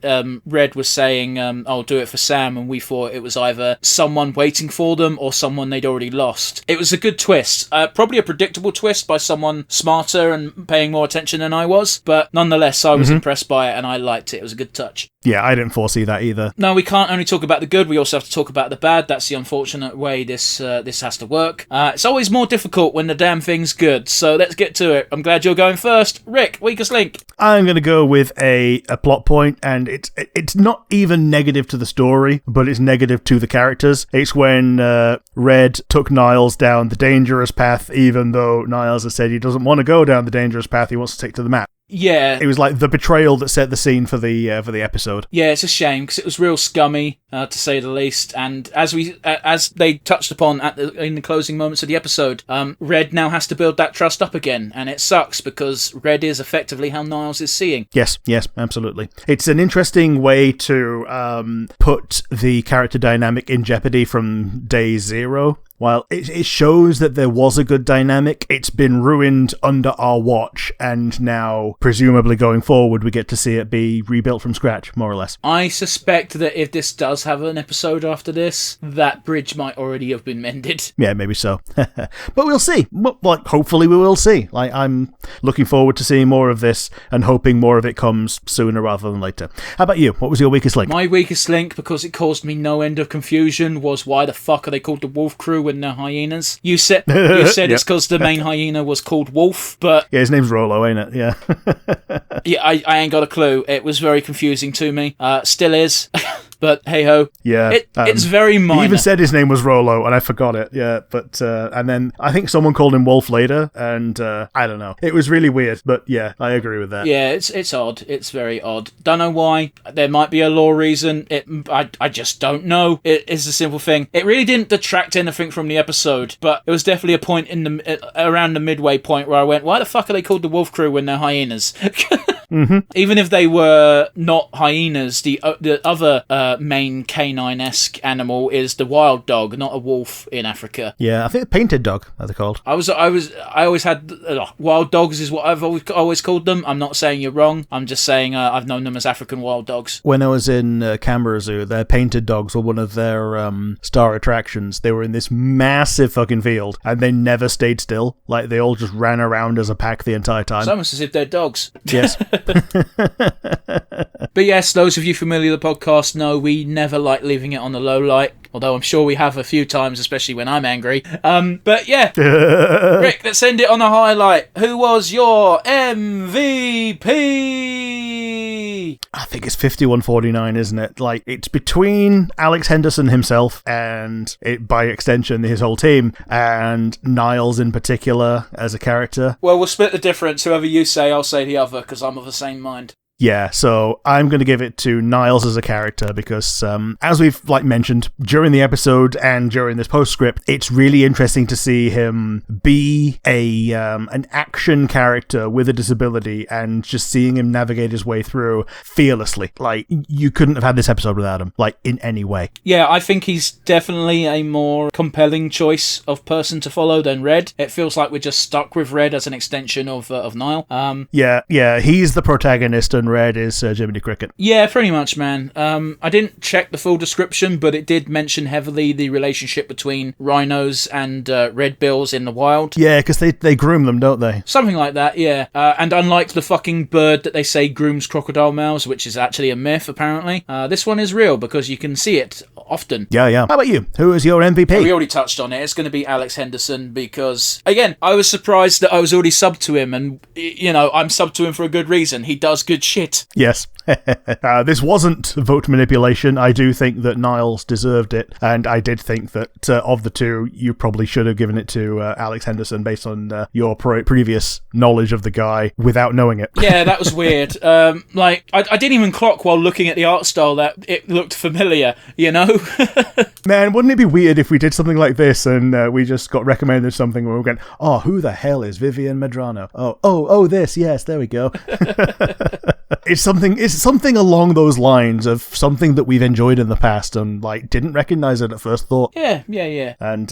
Red was saying, I'll do it for Sam, and we thought it was either someone waiting for them or someone they'd already lost. It was a good twist. Probably a predictable twist by someone smarter and paying more attention than I was, but nonetheless, I was impressed by it and I liked it. It was a good touch. Yeah, I didn't foresee that either. No, we can't only talk about the good, we also have to talk about the bad. That's the unfortunate way this has to work. It's always more difficult when the damn thing's good, so let's get to it. I'm glad you're going first. Rick, weakest link. I'm going to go with a plot point, and it's not even negative to the story, but it's negative to the characters. It's when Red took Niles down the dangerous path, even though Niles has said he doesn't want to go down the dangerous path, he wants to stick to the map. Yeah. It was like the betrayal that set the scene for the episode. Yeah, it's a shame, because it was real scummy, to say the least, and as they touched upon in the closing moments of the episode, Red now has to build that trust up again, and it sucks, because Red is effectively how Niles is seeing. Yes, absolutely. It's an interesting way to put the character dynamic in jeopardy from day zero. While it shows that there was a good dynamic, it's been ruined under our watch, and now, presumably going forward, we get to see it be rebuilt from scratch, more or less. I suspect that if this does have an episode after this, that bridge might already have been mended. Yeah, maybe so. But we'll see. Hopefully we will see. I'm looking forward to seeing more of this, and hoping more of it comes sooner rather than later. How about you? What was your weakest link? My weakest link, because it caused me no end of confusion, was why the fuck are they called the Wolf Crew when they're hyenas? You said it's because the main hyena was called Wolf, but... Yeah, his name's Rollo, ain't it? Yeah. Yeah, I ain't got a clue. It was very confusing to me. Still is. But hey-ho. Yeah. It's very minor. He even said his name was Rollo, and I forgot it. Yeah, but... and then I think someone called him Wolf later, and I don't know. It was really weird, but yeah, I agree with that. Yeah, it's odd. It's very odd. Don't know why. There might be a lore reason. I just don't know. It is a simple thing. It really didn't detract anything from the episode, but it was definitely a point around the midway point where I went, why the fuck are they called the Wolf Crew when they're hyenas? Even if they were not hyenas, the other main canine-esque animal is the wild dog, not a wolf in Africa. Yeah, I think a painted dog, as they're called. I always had wild dogs is what I've always called them. I'm not saying you're wrong. I'm just saying I've known them as African wild dogs. When I was in Canberra Zoo, their painted dogs were one of their star attractions. They were in this massive fucking field, and they never stayed still. They all just ran around as a pack the entire time. It's almost as if they're dogs. Yes. But yes, those of you familiar with the podcast know we never like leaving it on the low light, although I'm sure we have a few times, especially when I'm angry. But yeah, Rick, let's end it on a highlight. Who was your MVP? I think it's 51-49, isn't it? It's between Alex Henderson himself and, by extension, his whole team, and Niles in particular as a character. Well, we'll split the difference. Whoever you say, I'll say the other, because I'm of the same mind. Yeah, so I'm going to give it to Niles as a character because, as we've mentioned during the episode and during this postscript, it's really interesting to see him be an action character with a disability and just seeing him navigate his way through fearlessly. You couldn't have had this episode without him, in any way. Yeah, I think he's definitely a more compelling choice of person to follow than Red. It feels like we're just stuck with Red as an extension of Nile. Yeah, he's the protagonist and and red is Jiminy Cricket. Yeah, pretty much, man. I didn't check the full description, but it did mention heavily the relationship between rhinos and redbills in the wild. Yeah, because they groom them, don't they? Something like that, yeah. And unlike the fucking bird that they say grooms crocodile males, which is actually a myth, apparently, this one is real because you can see it often. Yeah. How about you? Who is your MVP? We already touched on it. It's going to be Alex Henderson because, again, I was surprised that I was already subbed to him, and, you know, I'm subbed to him for a good reason. He does good shit. Yes. This wasn't vote manipulation. I do think that Niles deserved it, and I did think that of the two, you probably should have given it to Alex Henderson based on your previous knowledge of the guy without knowing it. Yeah, that was weird. I didn't even clock while looking at the art style that it looked familiar, you know? Man, wouldn't it be weird if we did something like this and we just got recommended something and we were going, oh, who the hell is Vivian Medrano? Oh, this, yes, there we go. It's something along those lines of something that we've enjoyed in the past and like didn't recognize it at first thought. Yeah. And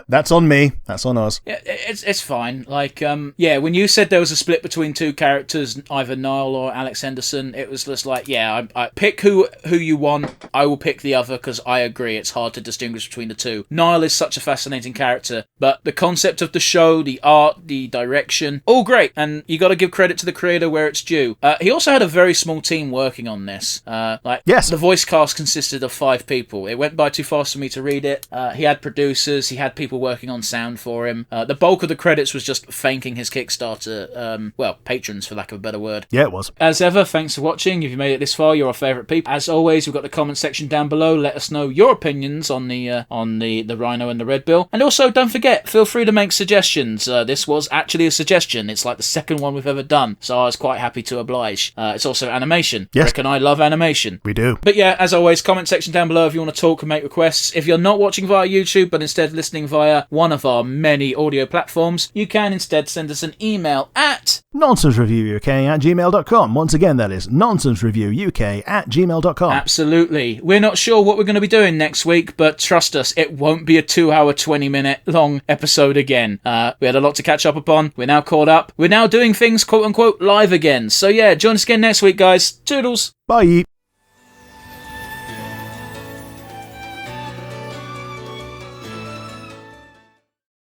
that's on me. That's on us. Yeah, it's fine. Like, when you said there was a split between two characters, either Niall or Alex Henderson, it was just like, yeah, I pick who you want. I will pick the other because I agree it's hard to distinguish between the two. Niall is such a fascinating character, but the concept of the show, the art, the direction, all great, and you got to give credit to the creator where it's due. He also had a very small team working on this. Yes. The voice cast consisted of 5 people. It went by too fast for me to read it. He had producers, he had people working on sound for him. The bulk of the credits was just thanking his Kickstarter, patrons, for lack of a better word. Yeah, it was. As ever, thanks for watching. If you made it this far, you're our favourite people. As always, we've got the comment section down below. Let us know your opinions on the Rhino and the Redbill. And also, don't forget, feel free to make suggestions. This was actually a suggestion. It's like the second one we've ever done, so I was quite happy to oblige. It's also animation. Yes. Reckon I love animation. We do. But yeah, as always, comment section down below if you want to talk and make requests. If you're not watching via YouTube, but instead listening via one of our many audio platforms, you can instead send us an email at nonsensereviewuk@gmail.com. Once again, that is nonsensereviewuk@gmail.com. Absolutely. We're not sure what we're going to be doing next week, but trust us, it won't be a 2-hour, 20-minute long episode again. We had a lot to catch up upon. We're now caught up. We're now doing things, quote-unquote, live again. So yeah, join us again next week, guys. Toodles. Bye.